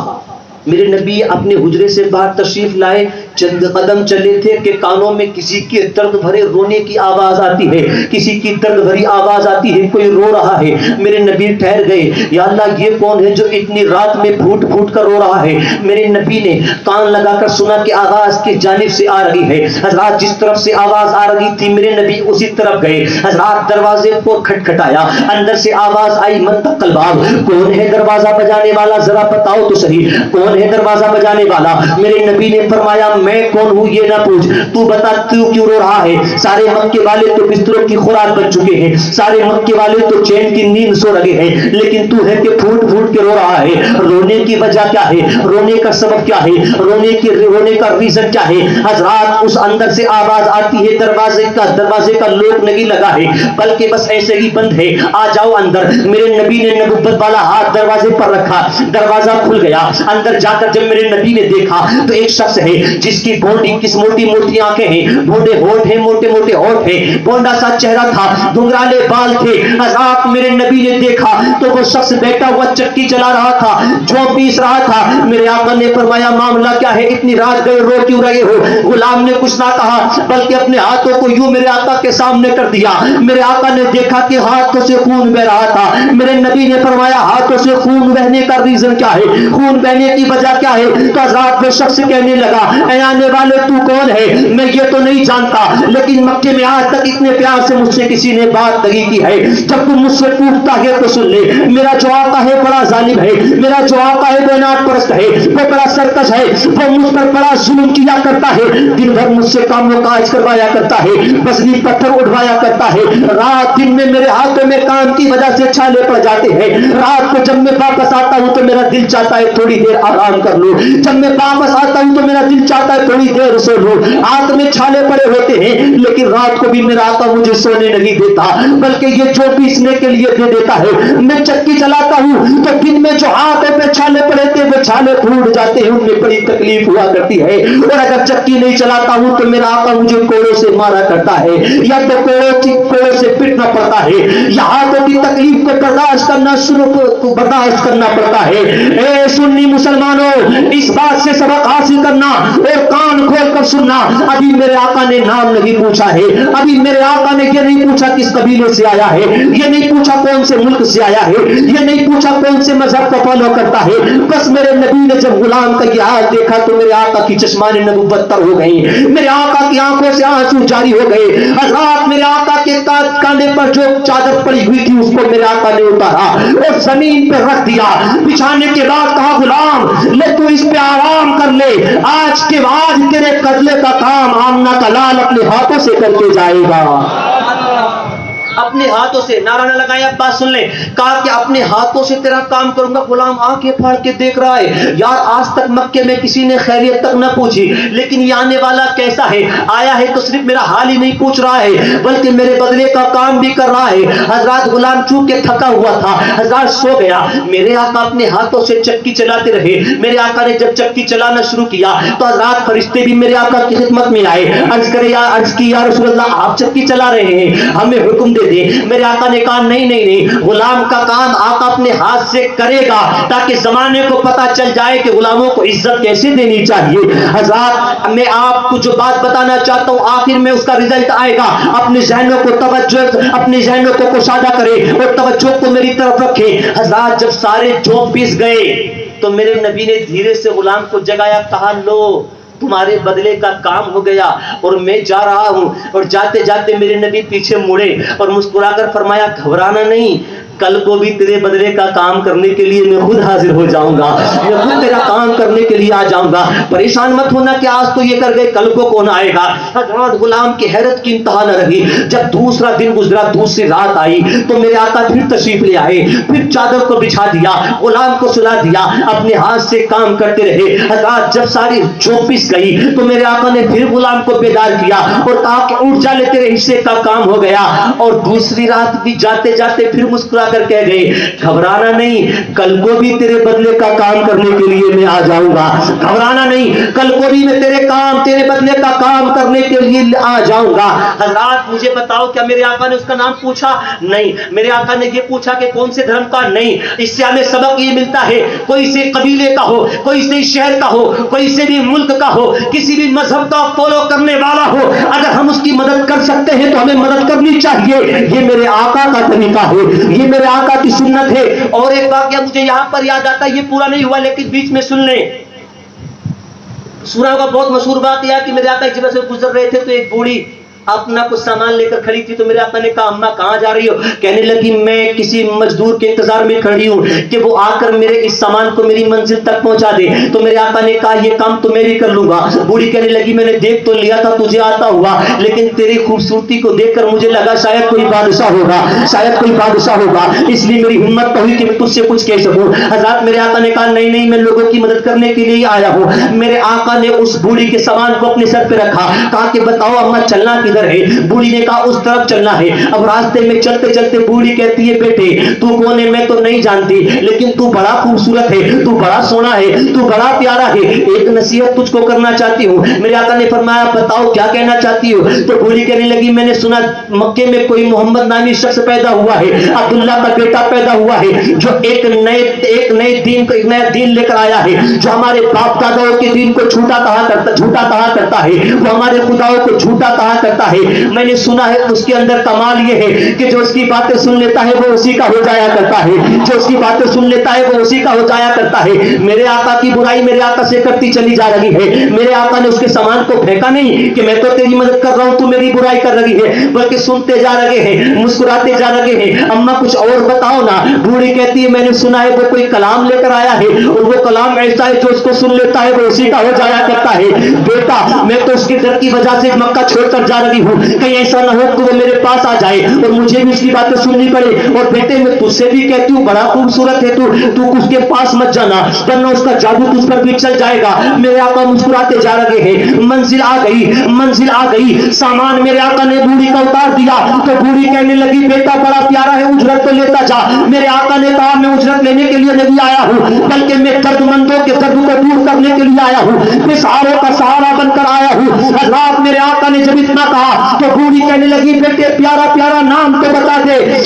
میرے نبی اپنے حجرے سے باہر تشریف لائے, چند قدم چلے تھے کہ کانوں میں کسی کے درد بھرے رونے کی آواز آتی ہے, کسی کی درد بھری آواز آتی ہے, کوئی رو رہا ہے. میرے نبی ٹھہر گئے, یا اللہ یہ کون ہے جو اتنی رات میں پھوٹ پھوٹ کر رو رہا ہے؟ میرے نبی نے کان لگا کر سنا کہ آواز کس جانب سے آ رہی ہے. حضرات جس طرف سے آواز آ رہی تھی میرے نبی اسی طرف گئے. حضرات دروازے کو کھٹکھٹایا, اندر سے آواز آئی, من تق الباب, کون ہے دروازہ بجانے والا, ذرا بتاؤ تو صحیح کون ہے دروازہ بجانے والا؟ میرے نبی نے فرمایا میں کون ہوں یہ نہ پوچھ, تو بتا تو کیوں رو رہا ہے؟ سارے مکے والے تو بستروں کی خوراک بن چکے ہیں, سارے مکے والے تو چین کی نیند سو رہے ہیں, لیکن تو ہے کہ پھوٹ پھوٹ کے رو رہا ہے. رونے کی وجہ کیا ہے؟ رونے کا سبب کیا ہے؟ رونے کا ریزن کیا ہے؟ حضرات اس اندر سے آواز آتی ہے, دروازے کا لوک نہیں لگا ہے بلکہ بس ایسے ہی بند ہے, آ جاؤ اندر. میرے نبی نے نبوت والا ہاتھ دروازے پر رکھا, دروازہ کھل گیا. اندر جا کر جب میرے نبی نے دیکھا تو ایک شخص ہے جس کی بونڈی کس موٹی موٹی آنکھیں ہیں, بھونڈے ہونٹ ہیں, موٹے موٹے ہونٹ ہیں, بونڈا سا چہرہ تھا, دھنگرالے بال تھے. حضرات میرے نبی نے دیکھا تو وہ شخص بیٹھا ہوا چکی چلا رہا تھا, جو پیس رہا تھا. میرے آقا نے فرمایا معاملہ کیا ہے, اتنی رات گئے رو کیوں رہے ہو؟ غلام نے کچھ نہ کہا بلکہ اپنے ہاتھوں کو یوں میرے آقا کے سامنے کر دیا. میرے آقا نے دیکھا کہ ہاتھوں سے خون بہ رہا تھا. میرے نبی نے فرمایا ہاتھوں سے خون بہنے کا ریزن کیا ہے, خون بہنے کی وجہ کیا ہے؟ تو حضرات وہ شخص کہنے لگا اے آنے والے تو کون ہے؟ میں یہ تو نہیں جانتا, لیکن مکے میں آج تک اتنے پیار سے مجھ سے کسی نے بات نہیں کی ہے. جب تم مجھ سے پوچھتا ہے تو سن لے, میرا جو آقا ہے بڑا ظالم ہے, میرا جو آقا ہے بے ناٹ پرست ہے, وہ بڑا سرکش ہے, وہ مجھ پر بڑا ظلم کیا کرتا ہے, دن بھر مجھ سے کام و کاج کروایا کرتا ہے, بسنی پتھر اٹھوایا کرتا ہے. رات دن میں میرے ہاتھوں میں کام کی وجہ سے چھالے پڑ جاتے ہیں. رات کو جب میں واپس آتا ہوں تو میرا دل چاہتا ہے تھوڑی دیر آرام کر لوں, جب میں واپس آتا ہوں تو میرا دل چاہتا ہے تھوڑی دیر سو لوں. ہاتھ میں چھالے پڑے ہوتے ہیں لیکن رات کو بھی میرا آقا مجھے سونے نہیں دیتا بلکہ یہ جو پیسنے کے لیے دے دیتا ہے. میں چکی چلاتا ہوں تو دن میں جو ہاتھ پہ چھالے پڑے تھے وہ چھالے پھوٹ جاتے ہیں, ان میں بڑی تکلیف ہوا کرتی ہے. اور اگر چکی نہیں چلاتا ہوں تو میرا آقا مجھے کوڑوں سے مارا کرتا ہے یا تو کوڑوں سے پٹنا پڑتا ہے, یا ہاتھوں کی تکلیف کو برداشت کرنا پڑتا ہے. اے سنی مسلمانوں, اس بات سے سبق حاصل کرنا اور کان کھول کر سننا. ابھی میرے آقا نے نام نہیں پوچھا ہے, ابھی میرے آقا نے یہ نہیں پوچھا کس قبیلے سے آیا ہے, یہ نہیں پوچھا کون سے ملک سے آیا ہے, یہ نہیں پوچھا کون سے مذہب کو فالو کرتا ہے. بس میرے نبی نے جب غلام کا یہ حال دیکھا تو میرے آقا کی چشمان نبوت تر ہو گئی, میرے آقا کی آنکھوں سے آنسو جاری ہو گئے. حضرات میرے آقا کے کاندھے پر جو چادر پڑی ہوئی تھی اس کو میرے آقا نے اتارا اور زمین پہ رکھ دیا. بچھانے کے بعد کہا غلام لے تو اس پہ آرام کر لے, آج کے بعد تیرے قتلے کا کام آمنہ کا لال اپنے ہاتھوں سے کر کے جائے گا. اپنے ہاتھوں سے, نعرہ نہ لگائے, اب بات سن لیں. کہا کہ اپنے ہاتھوں سے تیرا کام کروں گا. غلام آنکھیں پھاڑ کے دیکھ رہا ہے, یار آج تک مکے میں کسی نے خیریت تک نہ پوچھی, لیکن یہ آنے والا کیسا ہے, آیا ہے تو صرف میرا حال ہی نہیں پوچھ رہا ہے بلکہ میرے بدلے کا کام بھی کر رہا ہے. حضرات غلام چونکہ تھکا ہوا تھا, حضرات سو گیا. میرے آقا اپنے ہاتھوں سے چکی چلاتے رہے. میرے آقا نے جب چکی چلانا شروع کیا تو حضرات فرشتے بھی میرے آقا کی خدمت میں آئے. عرض کی یا رسول اللہ آپ چکی چلا رہے ہیں, ہمیں حکم دے دے. میرے آقا نے کہا نہیں, غلام کا کام آقا اپنے ہاتھ سے کرے گا تاکہ زمانے کو پتا چل جائے کہ غلاموں کو عزت کیسے دینی چاہیے. حضرات میں آپ کو جو بات بتانا چاہتا ہوں آخر میں اس کا رزلٹ آئے گا. اپنے ذہنوں کو توجہ, اپنے ذہنوں کو کشادہ کرے اور توجہ کو میری طرف رکھے. حضرات جب سارے جوک پیس گئے تو میرے نبی نے دھیرے سے غلام کو جگایا, کہا لو تمہارے بدلے کا کام ہو گیا اور میں جا رہا ہوں. اور جاتے جاتے میرے نبی پیچھے مڑے اور مسکرا کر فرمایا گھبرانا نہیں, کل کو بھی تیرے بدلے کا کام کرنے کے لیے میں خود حاضر ہو جاؤں گا, میں خود تیرا کام کرنے کے لیے آ جاؤں گا. پریشان مت ہونا کہ آج تو یہ کر گئے کل کو کون آئے گا. حضرات غلام کی حیرت کی انتہا نہ رہی. جب دوسرا دن گزرا, دوسری رات آئی تو میرے آقا پھر تشریف لے آئے, پھر چادر کو بچھا دیا, غلام کو سلا دیا, اپنے ہاتھ سے کام کرتے رہے. حضرات جب ساری چوپس گئی تو میرے آقا نے پھر غلام کو بیدار کیا اور کہا کہ اٹھ جا لے تیرے حصے کا کام ہو گیا. اور دوسری رات بھی جاتے جاتے پھر مسکرا کر کہہ گئے گھبرانا نہیں, کل کو بھی تیرے بدلے کا کام کرنے کے لیے میں آ جاؤں گا. گھبرانا نہیں, کل کو بھی میں تیرے بدلے کا کام کرنے کے لیے آ جاؤں گا. حضرات مجھے بتاؤ کیا میرے آقا نے اس کا نام پوچھا؟ نہیں. میرے آقا نے یہ پوچھا کہ کون سے دھرم کا؟ نہیں. اس سے ہمیں سبق یہ ملتا ہے کوئی سے قبیلے کا ہو, کوئی سے شہر کا ہو, کوئی سے بھی ملک کا ہو, کسی بھی مذہب کا فالو کرنے والا ہو, اگر ہم اس کی مدد کر سکتے ہیں تو ہمیں مدد کرنی چاہیے. یہ میرے آقا کا طریقہ ہے, یہ میرے آقا کی سنت ہے. اور ایک واقعہ مجھے یہاں پر یاد آتا ہے, یہ پورا نہیں ہوا لیکن بیچ میں سن لیں. سورہ کا بہت مشہور واقعہ کہ میرے آقا ایک جگہ سے گزر رہے تھے تو ایک بوڑھی اپنا کچھ سامان لے کر کھڑی تھی. تو میرے آقا نے کہا اماں کہاں جا رہی ہو؟ کہنے لگی میں کسی مزدور کے انتظار میں کھڑی ہوں کہ وہ آ کر میرے اس سامان کو میری منزل تک پہنچا دے. تو میرے آقا نے کہا یہ کام تو میں بھی کر لوں گا. بوڑھی کہنے لگی میں نے دیکھ تو لیا تھا تجھے آتا ہوا, لیکن تیری خوبصورتی کو دیکھ کر مجھے لگا شاید کوئی بادشاہ ہوگا, شاید کوئی بادشاہ ہوگا, اس لیے میری ہمت تو ہوئی کہ میں تجھ سے کچھ کہہ سکوں. حضرات میرے آقا نے کہا نہیں میں لوگوں کی مدد کرنے کے لیے ہی آیا ہوں. میرے آقا نے اس بوڑھی کے سامان کو اپنے سر پہ رکھا, کہا کہ بتاؤ اماں چلنا کدھر ہے؟ بوڑھی نے کہا اس طرف چلنا ہے. اب راستے میں چلتے چلتے بوڑھی کہتی ہے بیٹے تو کون ہے میں تو نہیں جانتی, لیکن تو بڑا خوبصورت ہے, تو بڑا سونا ہے, تو بڑا پیارا ہے, ایک نصیحت تجھ کو کرنا چاہتی ہوں. میرے آقا نے فرمایا بتاؤ کیا کہنا چاہتی ہو؟ تو بوڑھی کہنے لگی میں نے سنا مکے میں کوئی محمد نامی شخص پیدا ہوا ہے, عبداللہ کا بیٹا پیدا ہوا ہے, جو ایک نیا دین لے کر آیا ہے, جو ہمارے باپ داداؤں کے دین کو جھوٹا کہا کرتا ہے, وہ ہمارے خداؤں کو جھوٹا کہا کرتا ہے. میں نے سنا ہے اس کے اندر کمال یہ ہے کہ جو اس کی باتیں سن لیتا ہے وہ اسی کا ہو جایا کرتا ہے, جو اس کی باتیں سن لیتا ہے وہ اسی کا ہو جایا کرتا ہے. میرے آقا کی برائی میرے آقا سے کرتی چلی جا رہی ہے. میرے آقا نے اس کے سامان کو پھینکا نہیں کہ میں تو تیری مدد کر رہا ہوں تو میری برائی کر رہی ہے, بلکہ سنتے جا رہے ہیں, مسکراتے جا رہے ہیں. اماں کچھ اور بتاؤ نا. بوڑھی کہتی ہے میں نے سنا ہے وہ کوئی کلام لے کر آیا ہے اور وہ کلام ایسا ہے جو اس کو سن لیتا ہے وہ اسی کا ہو جایا کرتا ہے. بیٹا میں تو اس کے ڈر کی وجہ سے مکہ چھوڑ کر جا رہی ہوں, کہیں ایسا نہ ہو کہ وہ میرے پاس آ جائے اور مجھے بھی اس کی باتیں سننی پڑے. اور بیٹے میں تجھ سے بھی کہتی ہوں بڑا خوبصورت ہے تو اس کے پاس مت جانا ورنہ اس کا جادو تجھ پر بھی چل جائے گا. میرے آقا مسکراتے جا رہے ہیں. منزل آ گئی, سامان میرے آقا نے بوڑھی کا اتار دیا. تو بوڑھی کہنے لگی بیٹا بڑا پیارا ہے, اجرت تو لیتا جا. میرے آقا نے کہا میں اجرت لینے کے لیے نہیں آیا ہوں, بلکہ میں درد مندوں کے درد کو دور کرنے کے لیے آیا ہوں, میں سہاروں کا سہارا بن کر آیا ہوں. حضرات میرے آقا نے جب اتنا کہا تو بوڑھی کہنے لگی بیٹے پیارا پیارا نام تو بتا دے.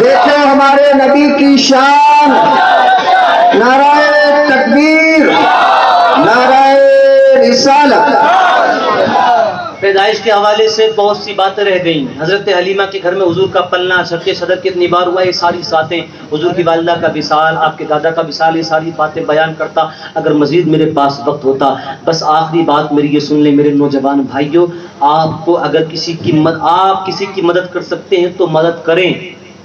دیکھو ہمارے نبی کی شان، نعرہ تکبیر، نعرہ رسالت۔ پیدائش کے حوالے سے بہت سی باتیں رہ گئیں۔ حضرت حلیمہ کے گھر میں حضور کا پلنا، شق صدر کتنی بار ہوا، یہ ساری باتیں، حضور کی والدہ کا وصال، آپ کے دادا کا وصال، یہ ساری باتیں بیان کرتا اگر مزید میرے پاس وقت ہوتا۔ بس آخری بات میری یہ سن لیں میرے نوجوان بھائیوں، آپ کو اگر آپ کسی کی مدد کر سکتے ہیں تو مدد کریں،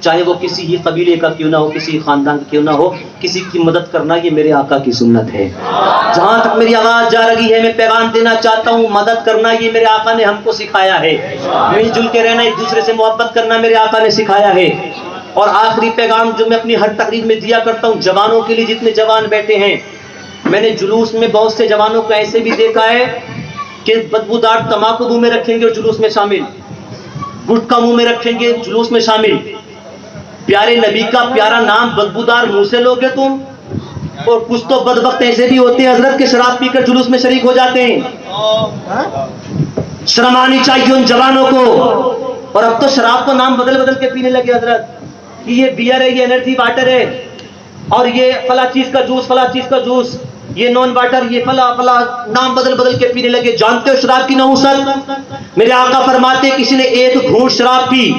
چاہے وہ کسی ہی قبیلے کا کیوں نہ ہو، کسی خاندان کا کیوں نہ ہو، کسی کی مدد کرنا یہ میرے آقا کی سنت ہے۔ جہاں تک میری آواز جا رہی ہے میں پیغام دینا چاہتا ہوں، مدد کرنا یہ میرے آقا نے ہم کو سکھایا ہے، مل جل کے رہنا، ایک دوسرے سے محبت کرنا میرے آقا نے سکھایا ہے۔ اور آخری پیغام جو میں اپنی ہر تقریر میں دیا کرتا ہوں جوانوں کے لیے، جتنے جوان بیٹھے ہیں، میں نے جلوس میں بہت سے جوانوں کو ایسے بھی دیکھا ہے کہ بدبودار تماکو منہ میں رکھیں گے اور جلوس میں شامل، گٹکا منہ میں رکھیں گے جلوس میں شامل۔ پیارے نبی کا پیارا نام بدبودار منہ سے لوگے تم؟ اور کچھ تو بدبخت ایسے بھی ہوتے ہیں حضرت کے شراب پی کر جلوس میں شریک ہو جاتے ہیں۔ شرم آنی چاہیے ان جوانوں کو۔ اور اب تو شراب کو نام بدل بدل کے پینے لگے حضرت، کہ یہ بیئر ہے، یہ انرجی واٹر ہے، اور یہ فلاں چیز کا جوس، فلاں چیز کا جوس، یہ نان واٹر، یہ فلاں فلاں نام بدل بدل کے پینے لگے۔ جانتے ہو شراب کی نحوست؟ میرے آقا فرماتے کسی نے ایک گھونٹ شراب پی،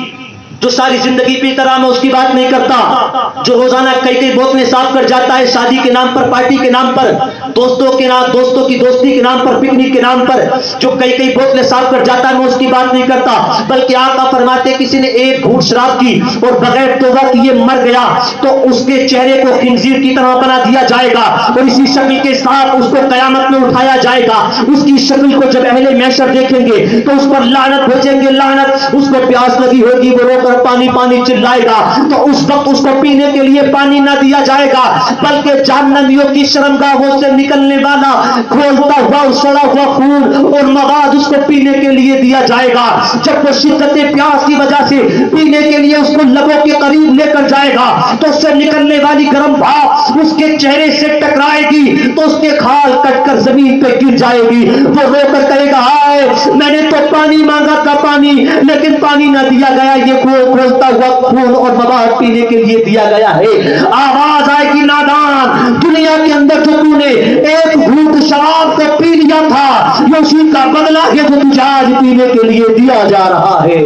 جو ساری زندگی پیتا رہا، میں اس کی بات نہیں کرتا، جو روزانہ کئی بوتلیں صاف کر جاتا ہے شادی کے نام پر، پارٹی کے نام پر، دوستوں کے نام، دوستوں کی دوستی کے نام پر، پکنک کے نام پر جو کئی بوتلیں صاف کر جاتا ہے، میں اس کی بات نہیں کرتا، بلکہ آقا فرماتے کسی نے ایک گھونٹ شراب کی اور بغیر توبہ کیے مر گیا تو اس کے چہرے کو خنزیر کی طرح بنا دیا جائے گا، اور اسی شکل کے ساتھ اس کو قیامت میں اٹھایا جائے گا۔ اس کی شکل کو جب اہل محشر دیکھیں گے تو اس پر لعنت بھیجیں گے، لعنت۔ اس کو پیاس لگی ہوگی، وہ رو کر پانی پانی چلائے گا، تو اس وقت اس کو پینے کے لیے پانی نہ دیا جائے گا، بلکہ جہنمیوں کی شرمگاہوں سے نکلنے والا کھولتا ہوا سڑا ہوا خون اور مواد اس کو پینے کے لیے دیا جائے گا۔ جب وہ شدت پیاس کی وجہ سے پینے کے لیے اس کو لبوں کے قریب لے کر جائے گا تو اس سے نکلنے والی گرم بھاپ اس کے چہرے سے ٹکرائے گی تو اس کے کھال کٹ کر زمین پہ گر جائے گی۔ وہ رو کر کہے گا ہائے میں نے تو پانی مانگا تھا، پانی، لیکن پانی نہ دیا گیا، یہ کھولتا ہوا خون اور مواد پینے کے لیے دیا گیا ہے۔ آواز آئے گی نادان، دنیا کے اندر جو تو نے ایک گھونٹ شراب کو پی لیا تھا یہ اسی کا بدلہ ہے جو تجھے آج پینے کے لیے دیا جا رہا ہے۔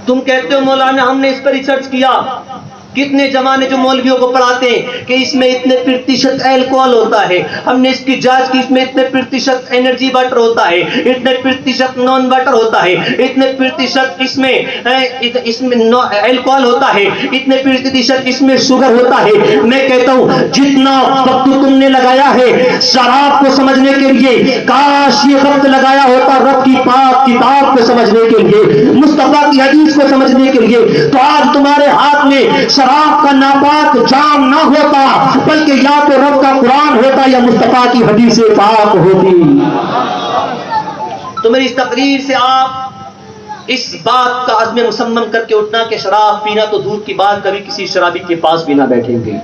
تم کہتے ہو مولانا ہم نے اس پر ریسرچ کیا، کتنے جمانے جو مولویوں کو پڑھاتے ہیں کہ اس میں اتنے پرتیشت الکوہول ہوتا ہے، ہم نے اس کی جانچ کی، اس میں اتنے پرتیشت انرجی واٹر ہوتا ہے، اتنے پرتیشت نان واٹر ہوتا ہے، اتنے پرتیشت اس میں الکوہول ہوتا ہے، اتنے پرتیشت اس میں شوگر ہوتا ہے۔ میں کہتا ہوں جتنا وقت تم نے لگایا ہے شراب کو سمجھنے کے لیے، کاش یہ وقت لگایا ہوتا رب کی پاک کتاب کو سمجھنے کے لیے، مصطفیٰ کی حدیث کو سمجھنے کے لیے، تو آج تمہارے ہاتھ میں شراب کا ناپاک جام نہ ہوتا، بلکہ یا تو رب کا قرآن ہوتا یا مصطفیٰ کی حدیث پاک ہوتی۔ تو میری اس تقریر سے آپ اس بات کا عزم مصمم کر کے اٹھنا کہ شراب پینا تو دور کی بات، کبھی کسی شرابی کے پاس بھی نہ بیٹھیں گے۔